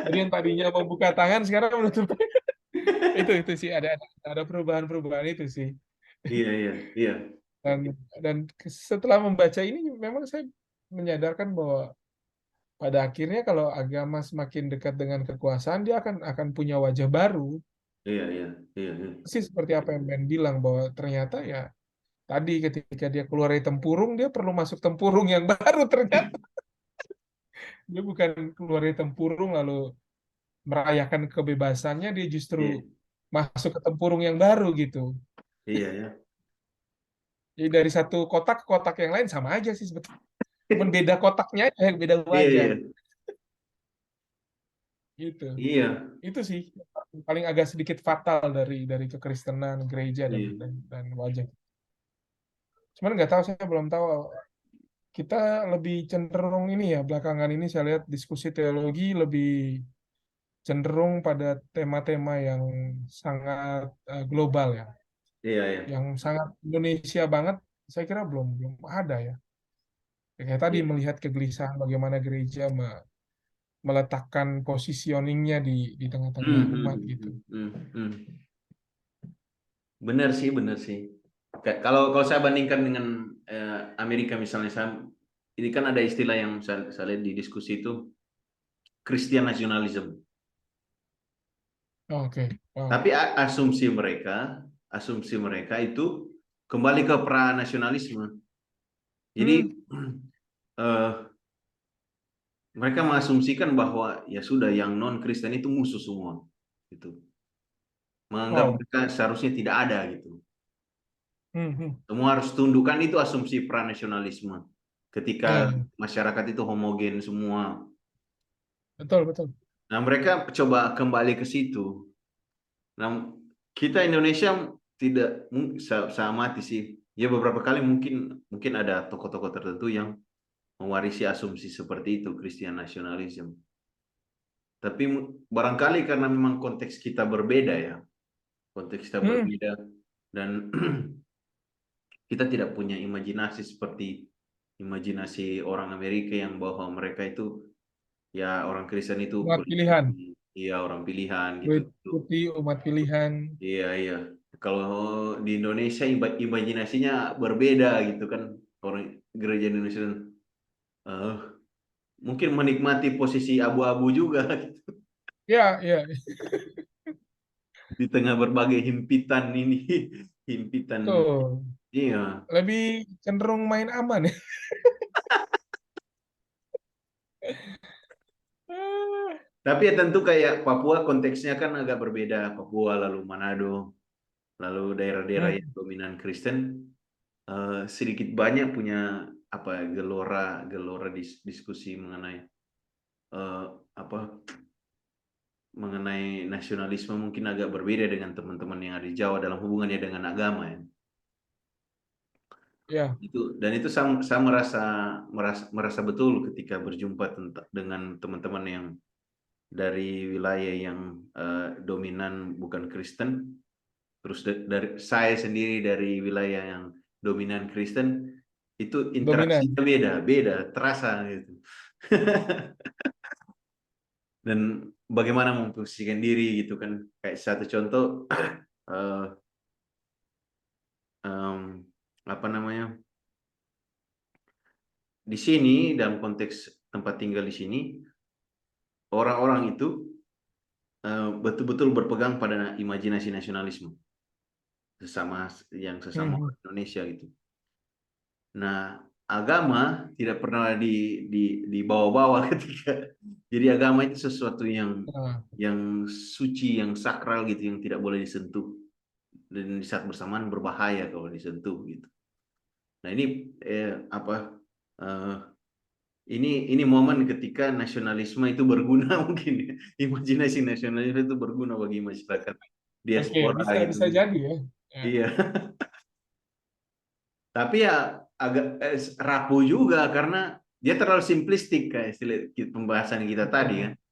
Jadi yang tadinya membuka tangan sekarang menutup tangan. Itu sih ada perubahan-perubahan itu sih. Iya, iya, iya, Dan setelah membaca ini memang saya menyadarkan bahwa pada akhirnya kalau agama semakin dekat dengan kekuasaan dia akan punya wajah baru. iya, iya, iya, iya. Sih seperti apa yang Ben bilang bahwa ternyata ya tadi ketika dia keluar dari tempurung dia perlu masuk tempurung yang baru ternyata. Dia bukan keluar dari tempurung lalu merayakan kebebasannya, dia justru Iya, masuk ke tempurung yang baru gitu. iya, ya. Jadi dari satu kotak ke kotak yang lain sama aja sih sebetulnya. Cuman beda kotaknya aja, beda Iya, wajah. iya, Gitu. iya, Itu sih yang paling agak sedikit fatal dari kekristenan, gereja iya, dan wajah. Cuman nggak tahu, saya belum tahu. Kita lebih cenderung ini ya, belakangan ini saya lihat diskusi teologi lebih cenderung pada tema-tema yang sangat global ya, iya, iya, yang sangat Indonesia banget. Saya kira belum belum ada ya. Kayak tadi iya. melihat kegelisahan bagaimana gereja meletakkan positioningnya di tengah-tengah umat gitu. Hmm. Benar sih, benar sih. Kalau kalau saya bandingkan dengan Amerika misalnya, ini kan ada istilah yang saya lihat di diskusi itu Christian nationalism. Oke, wow. Tapi asumsi mereka itu kembali ke pranasionalisme. Jadi Hmm, eh, mereka mengasumsikan bahwa ya sudah yang non Kristen itu musuh semua, gitu. Menganggap wow. mereka seharusnya tidak ada gitu. Hmm. Semua harus tundukkan, itu asumsi pranasionalisme. Ketika Ya, ya. masyarakat itu homogen semua. Betul, betul. Nah, mereka coba kembali ke situ. Nah, kita Indonesia tidak sama sih. Ya beberapa kali mungkin mungkin ada tokoh-tokoh tertentu yang mewarisi asumsi seperti itu, Christian nationalism. Tapi barangkali karena memang konteks kita berbeda ya. Konteks kita Hmm, berbeda dan kita tidak punya imajinasi seperti imajinasi orang Amerika yang bahwa mereka itu ya orang Kristen itu umat kulit pilihan. putih, iya orang pilihan gitu. Kulit putih, umat pilihan. Iya, iya. Kalau di Indonesia imajinasinya berbeda gitu kan. Orang gereja Indonesia eh, mungkin menikmati posisi abu-abu juga gitu. Ya, ya, Di tengah berbagai himpitan ini, himpitan. betul. Iya. Lebih cenderung main aman ya. Tapi ya tentu kayak Papua konteksnya kan agak berbeda. Papua lalu Manado, lalu daerah-daerah Hmm, yang dominan Kristen sedikit banyak punya apa gelora gelora diskusi mengenai eh, apa mengenai nasionalisme mungkin agak berbeda dengan teman-teman yang ada di Jawa dalam hubungannya dengan agama ya. ya, Itu saya merasa betul ketika berjumpa dengan teman-teman yang dari wilayah yang dominan bukan Kristen, terus dari saya sendiri dari wilayah yang dominan Kristen, itu dominan. interaksinya beda, beda, terasa gitu. Dan bagaimana memposisikan diri gitu kan, kayak satu contoh eh, em, apa namanya, di sini dalam konteks tempat tinggal di sini orang-orang itu betul-betul berpegang pada imajinasi nasionalisme sesama Hmm, orang Indonesia gitu. Nah, agama tidak pernah dibawa-bawa ketika jadi agama itu sesuatu nah, yang suci, yang sakral gitu, yang tidak boleh disentuh dan di saat bersamaan berbahaya kalau disentuh gitu. Nah, ini apa eh, ini momen ketika nasionalisme itu berguna mungkin ya. Imajinasi nasionalisme itu berguna bagi masyarakat oke, diaspora bisa gitu. bisa jadi ya. Ya. Iya, tapi ya agak rapuh juga karena dia terlalu simplistik kayak istilah pembahasan kita tadi ya. Betul.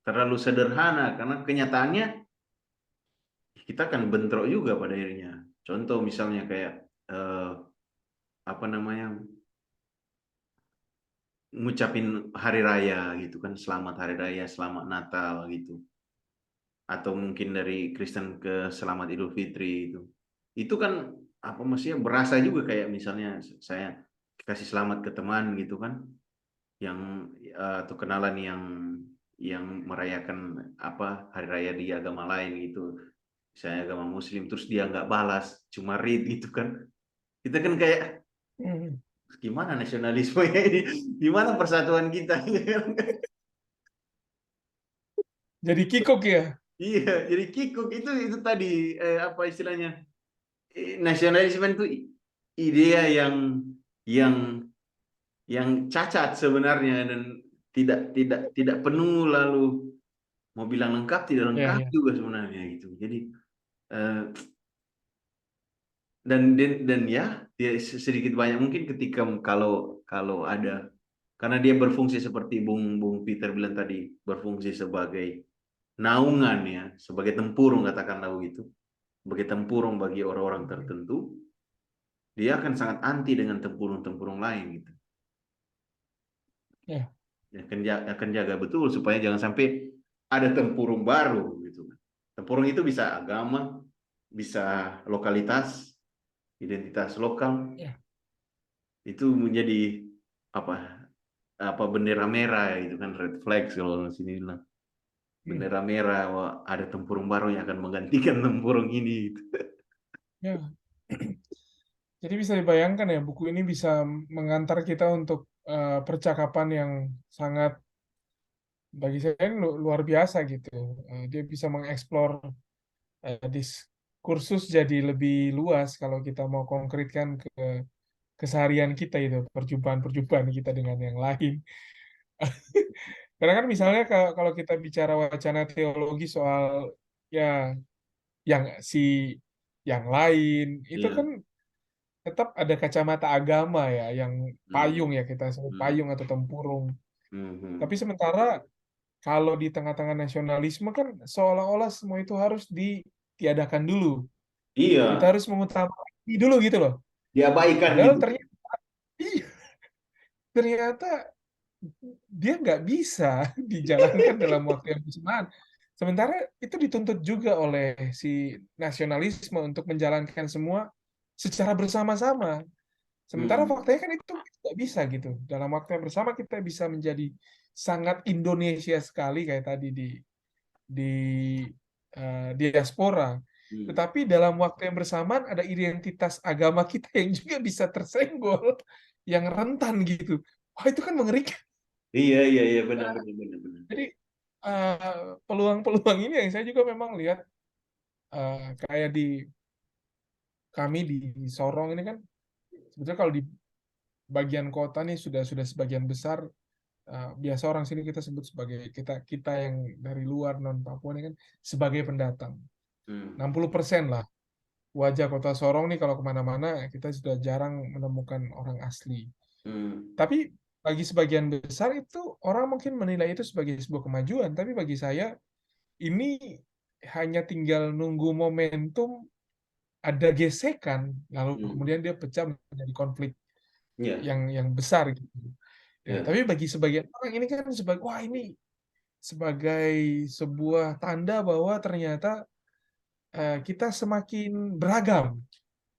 Terlalu sederhana karena kenyataannya kita akan bentrok juga pada akhirnya. Contoh misalnya kayak apa namanya, ngucapin hari raya gitu kan, selamat hari raya, selamat Natal gitu, atau mungkin dari Kristen ke selamat Idul Fitri itu kan apa maksudnya berasa juga kayak misalnya saya kasih selamat ke teman gitu kan, yang atau kenalan yang merayakan apa hari raya di agama lain gitu, saya agama Muslim, terus dia nggak balas cuma read gitu kan, kita kan kayak Hmm. gimana nasionalisme ini, gimana persatuan kita. Jadi kikuk ya. Iya, jadi kikuk itu tadi apa istilahnya, nasionalisme itu idea yang yang cacat sebenarnya, dan tidak penuh, lalu mau bilang lengkap tidak Ya, lengkap ya. juga sebenarnya gitu. Jadi eh, dan ya dia sedikit banyak mungkin ketika kalau kalau ada, karena dia berfungsi seperti Bung Bung Peter bilang tadi, berfungsi sebagai naungan ya, sebagai tempurung katakanlah begitu, sebagai tempurung bagi orang-orang tertentu, dia akan sangat anti dengan tempurung-tempurung lain gitu. Ya. Akan jaga betul supaya jangan sampai ada tempurung baru gitu. Tempurung itu bisa agama, bisa lokalitas, identitas lokal, Ya. itu menjadi apa apa bendera merah itu kan, red flag kalau sini bilang. Hmm. Bendera merah, wah, ada tempurung baru yang akan menggantikan tempurung ini gitu. Ya. Jadi bisa dibayangkan ya, buku ini bisa mengantar kita untuk percakapan yang sangat, bagi saya ini luar biasa gitu. Dia bisa mengeksplor diskursus jadi lebih luas kalau kita mau konkretkan ke keseharian kita itu, perjumpaan-perjumpaan kita dengan yang lain. Karena kan misalnya kalau kita bicara wacana teologi soal ya yang si yang lain, itu Iya. kan tetap ada kacamata agama ya, yang Hmm. payung ya, kita sebut Hmm. payung atau tempurung. Hmm. Tapi Hmm. sementara kalau di tengah-tengah nasionalisme kan seolah-olah semua itu harus ditiadakan dulu. Kita Iya, harus mengutamakan ini dulu gitu loh. diabaikan Padahal gitu. ternyata, iya, ternyata dia nggak bisa dijalankan dalam waktu yang bersamaan. Sementara itu dituntut juga oleh si nasionalisme untuk menjalankan semua secara bersama-sama. Sementara Hmm. faktanya kan itu tidak bisa gitu. Dalam waktu yang bersama kita bisa menjadi sangat Indonesia sekali kayak tadi di diaspora. Hmm. Tetapi dalam waktu yang bersamaan ada identitas agama kita yang juga bisa tersenggol, yang rentan gitu. Wah, itu kan mengerikan. Iya, iya, iya, benar, benar, benar, benar. Jadi peluang-peluang ini yang saya juga memang lihat kayak di kami di Sorong ini kan, sebetulnya kalau di bagian kota nih sudah sebagian besar, biasa orang sini kita sebut sebagai, kita kita yang dari luar non Papua ini kan sebagai pendatang. Hmm. 60% lah wajah kota Sorong nih, kalau kemana-mana kita sudah jarang menemukan orang asli. Hmm. Tapi bagi sebagian besar itu orang mungkin menilai itu sebagai sebuah kemajuan, tapi bagi saya ini hanya tinggal nunggu momentum ada gesekan, lalu Hmm. kemudian dia pecah menjadi konflik Iya, yang besar gitu. Ya, iya. tapi bagi sebagian orang ini kan sebagai, wah, ini sebagai sebuah tanda bahwa ternyata kita semakin beragam.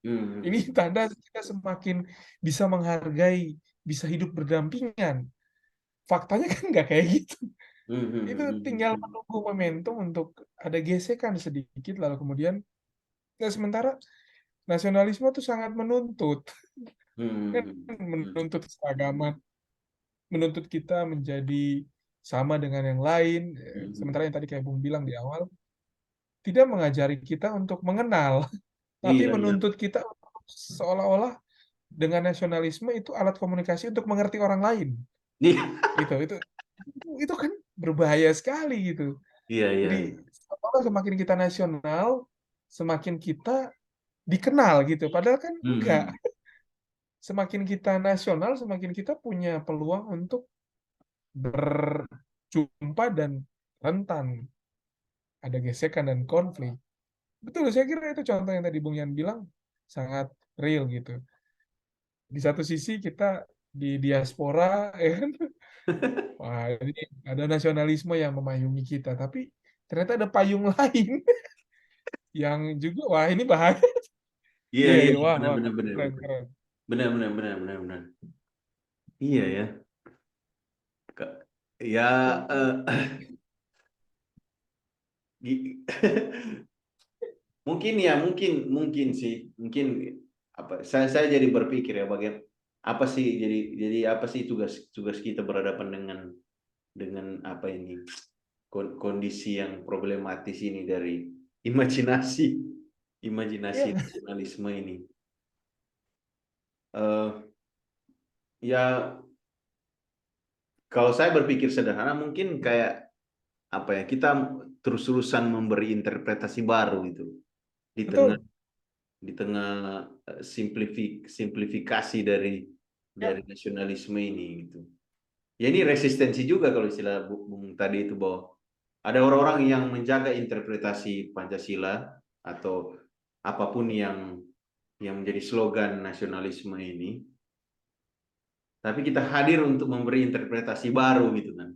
Hmm. Ini Hmm. tanda kita semakin bisa menghargai, bisa hidup berdampingan. Faktanya kan nggak kayak gitu. Hmm. Hmm. Itu Hmm. tinggal Hmm. menunggu momentum untuk ada gesekan sedikit, lalu kemudian, ya, sementara nasionalisme itu sangat menuntut, Hmm. kan Hmm. Hmm. menuntut keseragaman, menuntut kita menjadi sama dengan yang lain. Hmm. Sementara yang tadi kayak Bung bilang di awal, tidak mengajari kita untuk mengenal, tapi Iya, iya. menuntut kita untuk seolah-olah dengan nasionalisme itu alat komunikasi untuk mengerti orang lain. Iya, Itu kan berbahaya sekali gitu. iya, iya, Jadi iya. seolah semakin kita nasional, semakin kita dikenal gitu. Padahal kan enggak. Hmm. Semakin kita nasional, semakin kita punya peluang untuk berjumpa dan rentan ada gesekan dan konflik. Betul, saya kira itu contoh yang tadi Bung Yan bilang sangat real gitu. Di satu sisi kita di diaspora, ya kan, wah ini ada nasionalisme yang memayungi kita, tapi ternyata ada payung lain yang juga, wah ini bahaya. Iya, Iya, iya, iya, wah, benar, wah, benar, benar, keren, keren. benar, benar, benar, benar, benar. Iya ya. Ya, gi- mungkin ya, mungkin sih, mungkin apa? Saya jadi berpikir ya, bagaimana apa sih jadi apa sih tugas tugas kita berhadapan dengan apa ini kondisi yang problematis ini dari imajinasi imajinasi Iya, nasionalisme ini. Eh, ya kalau saya berpikir sederhana mungkin kayak apa ya kita terus-terusan memberi interpretasi baru gitu di tengah betul. simplifikasi dari Ya, nasionalisme ini gitu. Ya ini resistensi juga kalau istilah Bung tadi itu bahwa ada orang-orang yang menjaga interpretasi Pancasila atau apapun yang menjadi slogan nasionalisme ini, tapi kita hadir untuk memberi interpretasi baru gitu kan.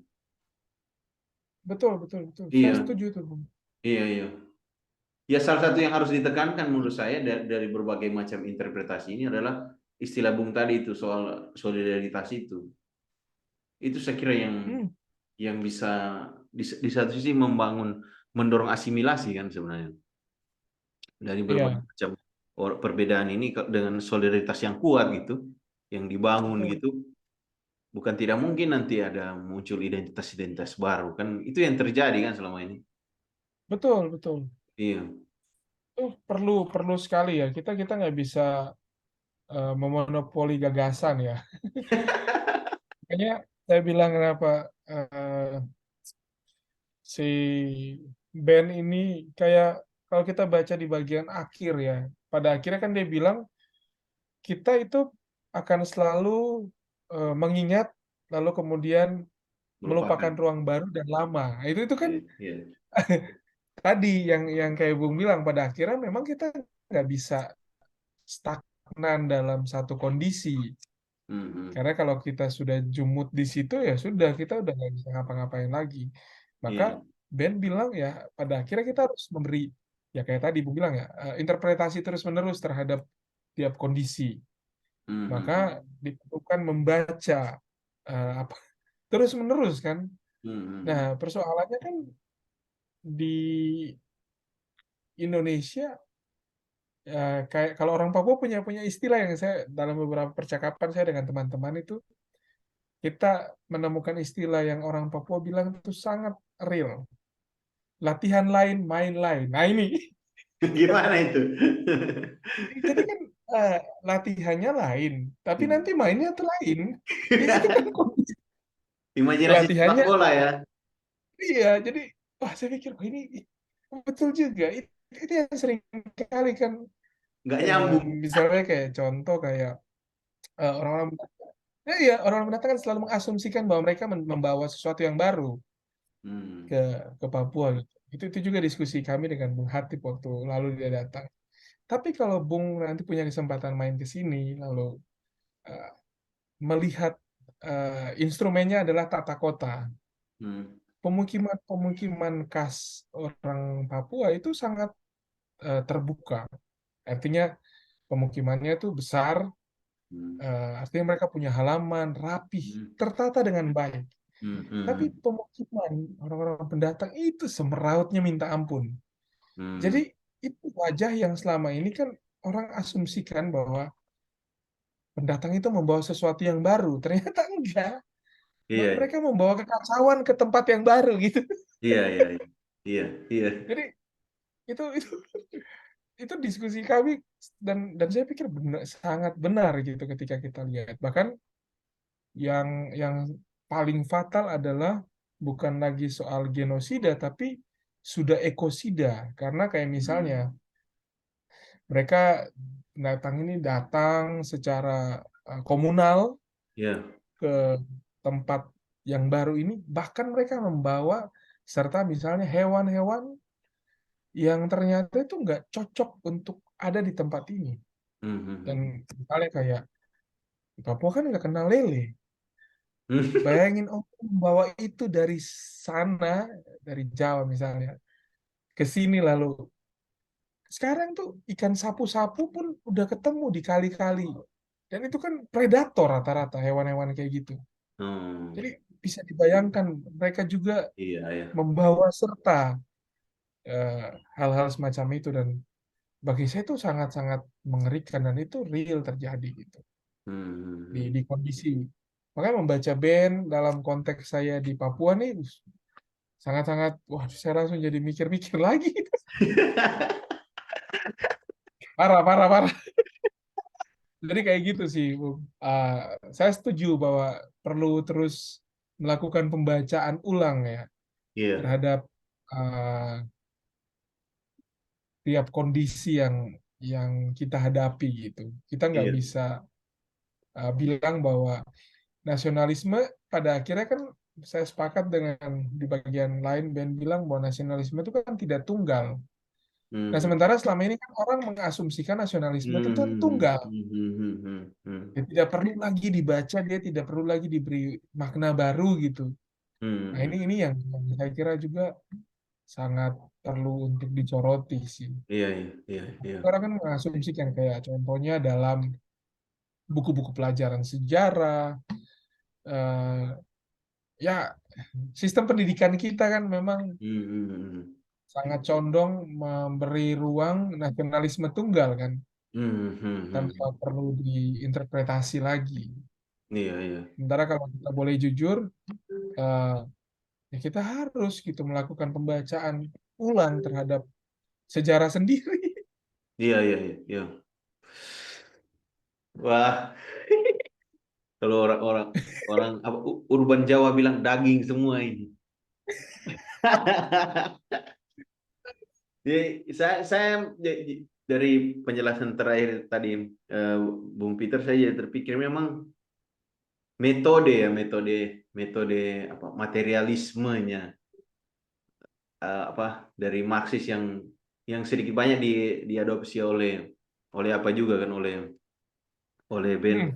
betul, betul, betul. Saya Iya, setuju itu, Bung. iya, iya. Ya salah satu yang harus ditekankan menurut saya dari berbagai macam interpretasi ini adalah istilah Bung tadi itu soal solidaritas itu. Itu saya kira Hmm, yang bisa di satu sisi mendorong asimilasi kan sebenarnya dari berbagai iya, macam perbedaan ini dengan solidaritas yang kuat gitu, yang dibangun betul, gitu. Bukan tidak mungkin nanti ada muncul identitas-identitas baru kan itu yang terjadi kan selama ini. betul, betul. Iya. Itu perlu perlu sekali ya. Kita nggak bisa memonopoli gagasan ya. Makanya saya bilang kenapa si band ini kayak kalau kita baca di bagian akhir ya, pada akhirnya kan dia bilang kita itu akan selalu mengingat lalu kemudian Melupakan. melupakan ruang baru dan lama. Nah, itu kan Iya, iya. tadi yang kayak Bung bilang pada akhirnya memang kita nggak bisa stagnan dalam satu kondisi. Mhm. Karena kalau kita sudah jumut di situ ya sudah kita udah nggak bisa ngapa-ngapain lagi. Maka Iya. Ben bilang ya pada akhirnya kita harus memberi ya kayak tadi Bung bilang ya interpretasi terus-menerus terhadap tiap kondisi. Maka Mhm. diperlukan membaca apa terus-menerus kan. Nah, Mhm. persoalannya kan di Indonesia kayak kalau orang Papua punya punya istilah yang saya dalam beberapa percakapan saya dengan teman-teman itu kita menemukan istilah yang orang Papua bilang itu sangat real. Latihan lain, main lain. Nah ini, Gimana itu? jadi kan eh, latihannya lain, tapi nanti mainnya tuh lain. Itu kan kondisi Imajinasi sepak latihannya. bola ya, Iya, jadi wah saya pikir wah, ini betul juga. Itu yang sering kali kan nggak nyambung. misalnya kayak contoh kayak orang-orang ya, iya, orang pendatang kan selalu mengasumsikan bahwa mereka membawa sesuatu yang baru ke Hmm. ke Papua gitu. Itu juga diskusi kami dengan Bung Hatip waktu lalu dia datang. Tapi kalau Bung nanti punya kesempatan main ke sini lalu eh, melihat instrumennya adalah tata kota. Hmm. Pemukiman-pemukiman khas orang Papua itu sangat terbuka. Artinya pemukimannya itu besar, Hmm. artinya mereka punya halaman rapih, Hmm. tertata dengan baik. Hmm. Tapi Hmm. pemukiman orang-orang pendatang itu semerautnya minta ampun. Jadi Hmm. itu wajah yang selama ini kan orang asumsikan bahwa pendatang itu membawa sesuatu yang baru. Ternyata enggak. Iya, Mereka membawa kekacauan ke tempat yang baru gitu. iya, iya, iya, iya. Jadi itu itu diskusi kami dan saya pikir benar, sangat benar gitu ketika kita lihat. Bahkan yang paling fatal adalah bukan lagi soal genosida tapi sudah ekosida karena kayak misalnya Hmm. mereka datang secara komunal Iya. ke tempat yang baru ini bahkan mereka membawa serta misalnya hewan-hewan yang ternyata itu nggak cocok untuk ada di tempat ini. Dan misalnya kayak di Papua kan nggak kenal lele. Bayangin orang membawa itu dari sana, dari Jawa misalnya, ke sini lalu. Sekarang tuh ikan sapu-sapu pun udah ketemu di kali-kali. Dan itu kan predator rata-rata hewan-hewan kayak gitu. Hmm, Jadi bisa dibayangkan mereka juga iya, iya. membawa serta eh, hal-hal semacam itu, dan bagi saya itu sangat-sangat mengerikan dan itu real terjadi gitu di kondisi. Makanya membaca band dalam konteks saya di Papua nih sangat-sangat, wah, saya langsung jadi mikir-mikir lagi. Parah, parah, parah. Jadi kayak gitu sih, Bung. Saya setuju bahwa perlu terus melakukan pembacaan ulang ya Iya, terhadap uh, tiap kondisi yang kita hadapi gitu. Kita nggak iya. bisa bilang bahwa nasionalisme pada akhirnya kan, saya sepakat dengan di bagian lain Ben bilang bahwa nasionalisme itu kan tidak tunggal. Nah, Hmm, sementara selama ini kan orang mengasumsikan nasionalisme itu kan tunggal. Dia tidak perlu lagi dibaca, dia tidak perlu lagi diberi makna baru gitu. Nah, ini yang saya kira juga sangat perlu untuk dicoroti sih. iya, iya, iya, iya. Orang kan mengasumsikan kayak contohnya dalam buku-buku pelajaran sejarah, eh, ya sistem pendidikan kita kan memang sangat condong memberi ruang nasionalisme tunggal kan, tanpa perlu diinterpretasi lagi. Iya, iya. Sementara kalau kita boleh jujur, eh, ya kita harus gitu melakukan pembacaan ulang terhadap sejarah sendiri. Iya, iya, iya, iya. Wah, kalau orang-orang orang apa urban Jawa bilang daging semua ini. Jadi dari penjelasan terakhir tadi eh, Bung Peter, saya jadi terpikir memang metode metode apa materialismenya apa dari Marxis yang sedikit banyak diadopsi oleh apa juga kan oleh Ben. Hmm,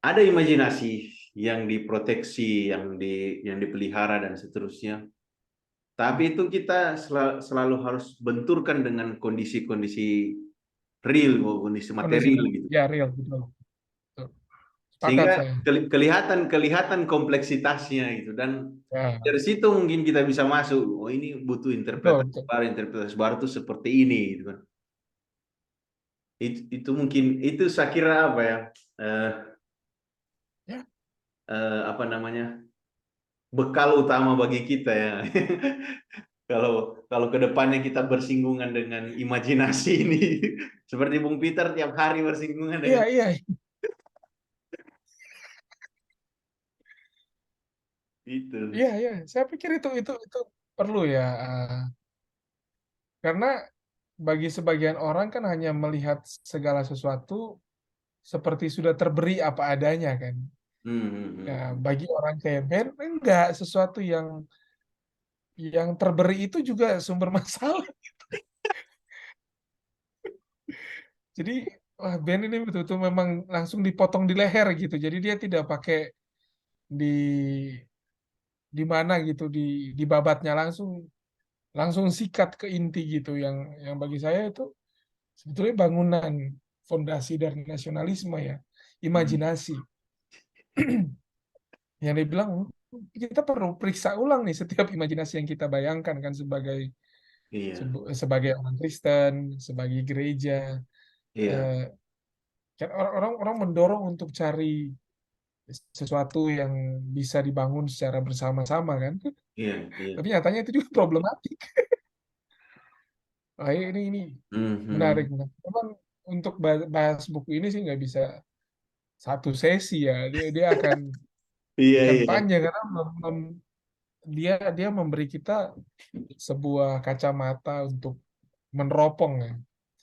Ada imajinasi yang diproteksi, yang dipelihara dan seterusnya. Tapi itu kita selalu harus benturkan dengan kondisi-kondisi real, kondisi kondisi material gitu. ya real betul. Betul. Sepakat Sehingga saya. kelihatan kelihatan kompleksitasnya gitu, dan Ya, dari situ mungkin kita bisa masuk, oh ini butuh betul, betul. interpretasi baru tuh seperti ini gitu kan. Itu mungkin itu saya kira apa ya, eh, Ya, apa namanya, bekal utama bagi kita ya. Kalau kalau ke depannya kita bersinggungan dengan imajinasi ini, seperti Bung Peter tiap hari bersinggungan iya, dengan iya, itu. iya, iya. Saya pikir itu perlu ya, karena bagi sebagian orang kan hanya melihat segala sesuatu seperti sudah terberi apa adanya kan. Ya, Hmm. bagi orang kayak Ben enggak, sesuatu yang terberi itu juga sumber masalah. Jadi wah, Ben ini betul-betul memang langsung dipotong di leher gitu. Jadi dia tidak pakai di di mana gitu, di babatnya, langsung langsung sikat ke inti gitu, yang bagi saya itu sebetulnya bangunan fondasi dari nasionalisme ya, Hmm. imajinasi. Yang dia bilang kita perlu periksa ulang nih setiap imajinasi yang kita bayangkan kan, sebagai Iya, sebagai orang Kristen, sebagai gereja. iya, Eh, kan orang-orang orang mendorong untuk cari sesuatu yang bisa dibangun secara bersama-sama kan. iya, iya. Tapi nyatanya itu juga problematik. Wah, ini menarik. Hmm. Memang untuk bahas buku ini sih nggak bisa satu sesi ya. Dia Iya, akan iya, panjang karena dia dia memberi kita sebuah kacamata untuk meneropong ya,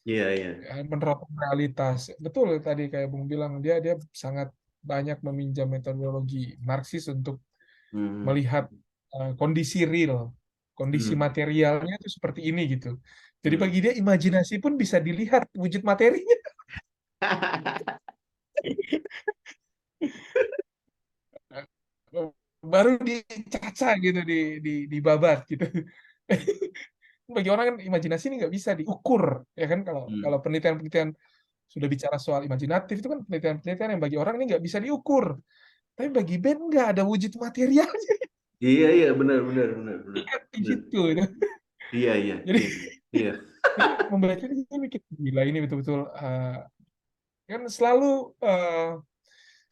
iya, iya. meneropong realitas. Betul tadi kayak Bung bilang, dia sangat banyak meminjam metodologi Marxis untuk Hmm. melihat kondisi real, kondisi Hmm. materialnya itu seperti ini gitu. Jadi Hmm. bagi dia imajinasi pun bisa dilihat wujud materinya. Baru dicaca gitu, dibabat gitu. Bagi orang kan imajinasi ini nggak bisa diukur, ya kan? Kalau Hmm. kalau penelitian-penelitian sudah bicara soal imajinatif itu kan penelitian-penelitian yang bagi orang ini nggak bisa diukur. Tapi bagi band nggak ada wujud materialnya. Iya, iya, benar, benar, benar, benar, Kan benar. gitu. Gitu. Iya, iya, Jadi iya, iya. ini membaca ini saya mikir gila ini betul-betul kan selalu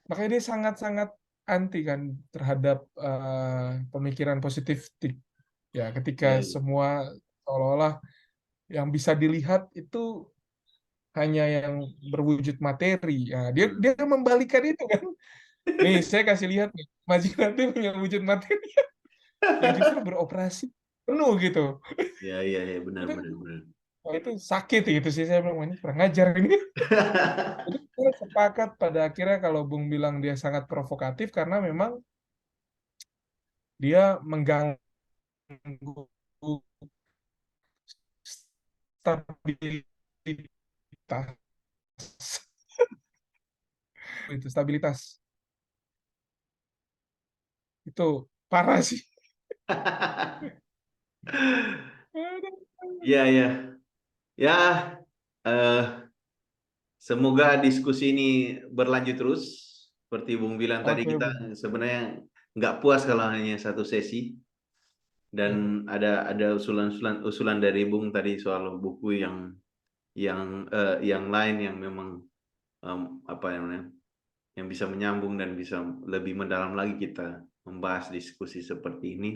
makanya dia sangat-sangat anti kan terhadap pemikiran positif ya ketika Iya, iya. semua seolah-olah yang bisa dilihat itu hanya yang berwujud materi. Ya, dia Hmm. dia membalikan itu kan. Nih, saya kasih lihat nih, imajinatif yang wujud materi yang justru beroperasi penuh gitu. Iya, iya, iya, benar, Itu, benar, benar. wah, itu sakit gitu sih saya bilang, "Wah, ini kurang ajar ini." Jadi saya sepakat pada akhirnya kalau Bung bilang dia sangat provokatif karena memang dia mengganggu stabilitas itu stabilitas itu parah sih. Iya, iya. Ya, eh, semoga diskusi ini berlanjut terus. Seperti Bung bilang tadi, Oke, kita Bung. sebenarnya nggak puas kalau hanya satu sesi. Dan Ya. ada usulan dari Bung tadi soal buku yang lain yang memang apa namanya, yang bisa menyambung dan bisa lebih mendalam lagi kita membahas diskusi seperti ini.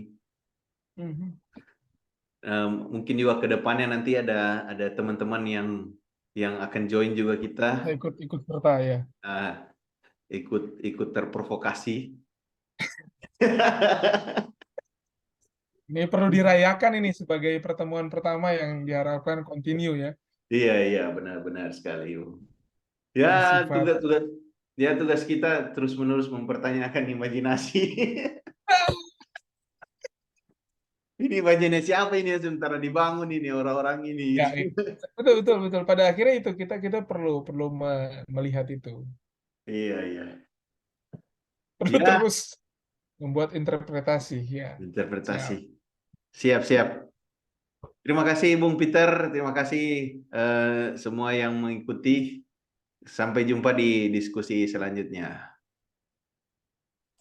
Mhm. Mungkin juga ke depannya nanti ada teman-teman yang akan join juga kita, Saya ikut ikut serta ya. uh, ikut ikut terprovokasi. Ini perlu dirayakan ini sebagai pertemuan pertama yang diharapkan continue ya. Iya, iya, benar-benar sekali, Bung. Ya, Bersifat tugas-tugas tugas kita terus-menerus mempertanyakan imajinasi. Ini imajinasi apa ini yang sementara dibangun ini orang-orang ini. ya, betul betul betul. Pada akhirnya itu kita kita perlu perlu melihat itu. Iya, iya. Perlu Ya, terus membuat interpretasi ya. interpretasi. Siap. Siap, siap. Terima kasih Bung Peter, terima kasih semua yang mengikuti. Sampai jumpa di diskusi selanjutnya.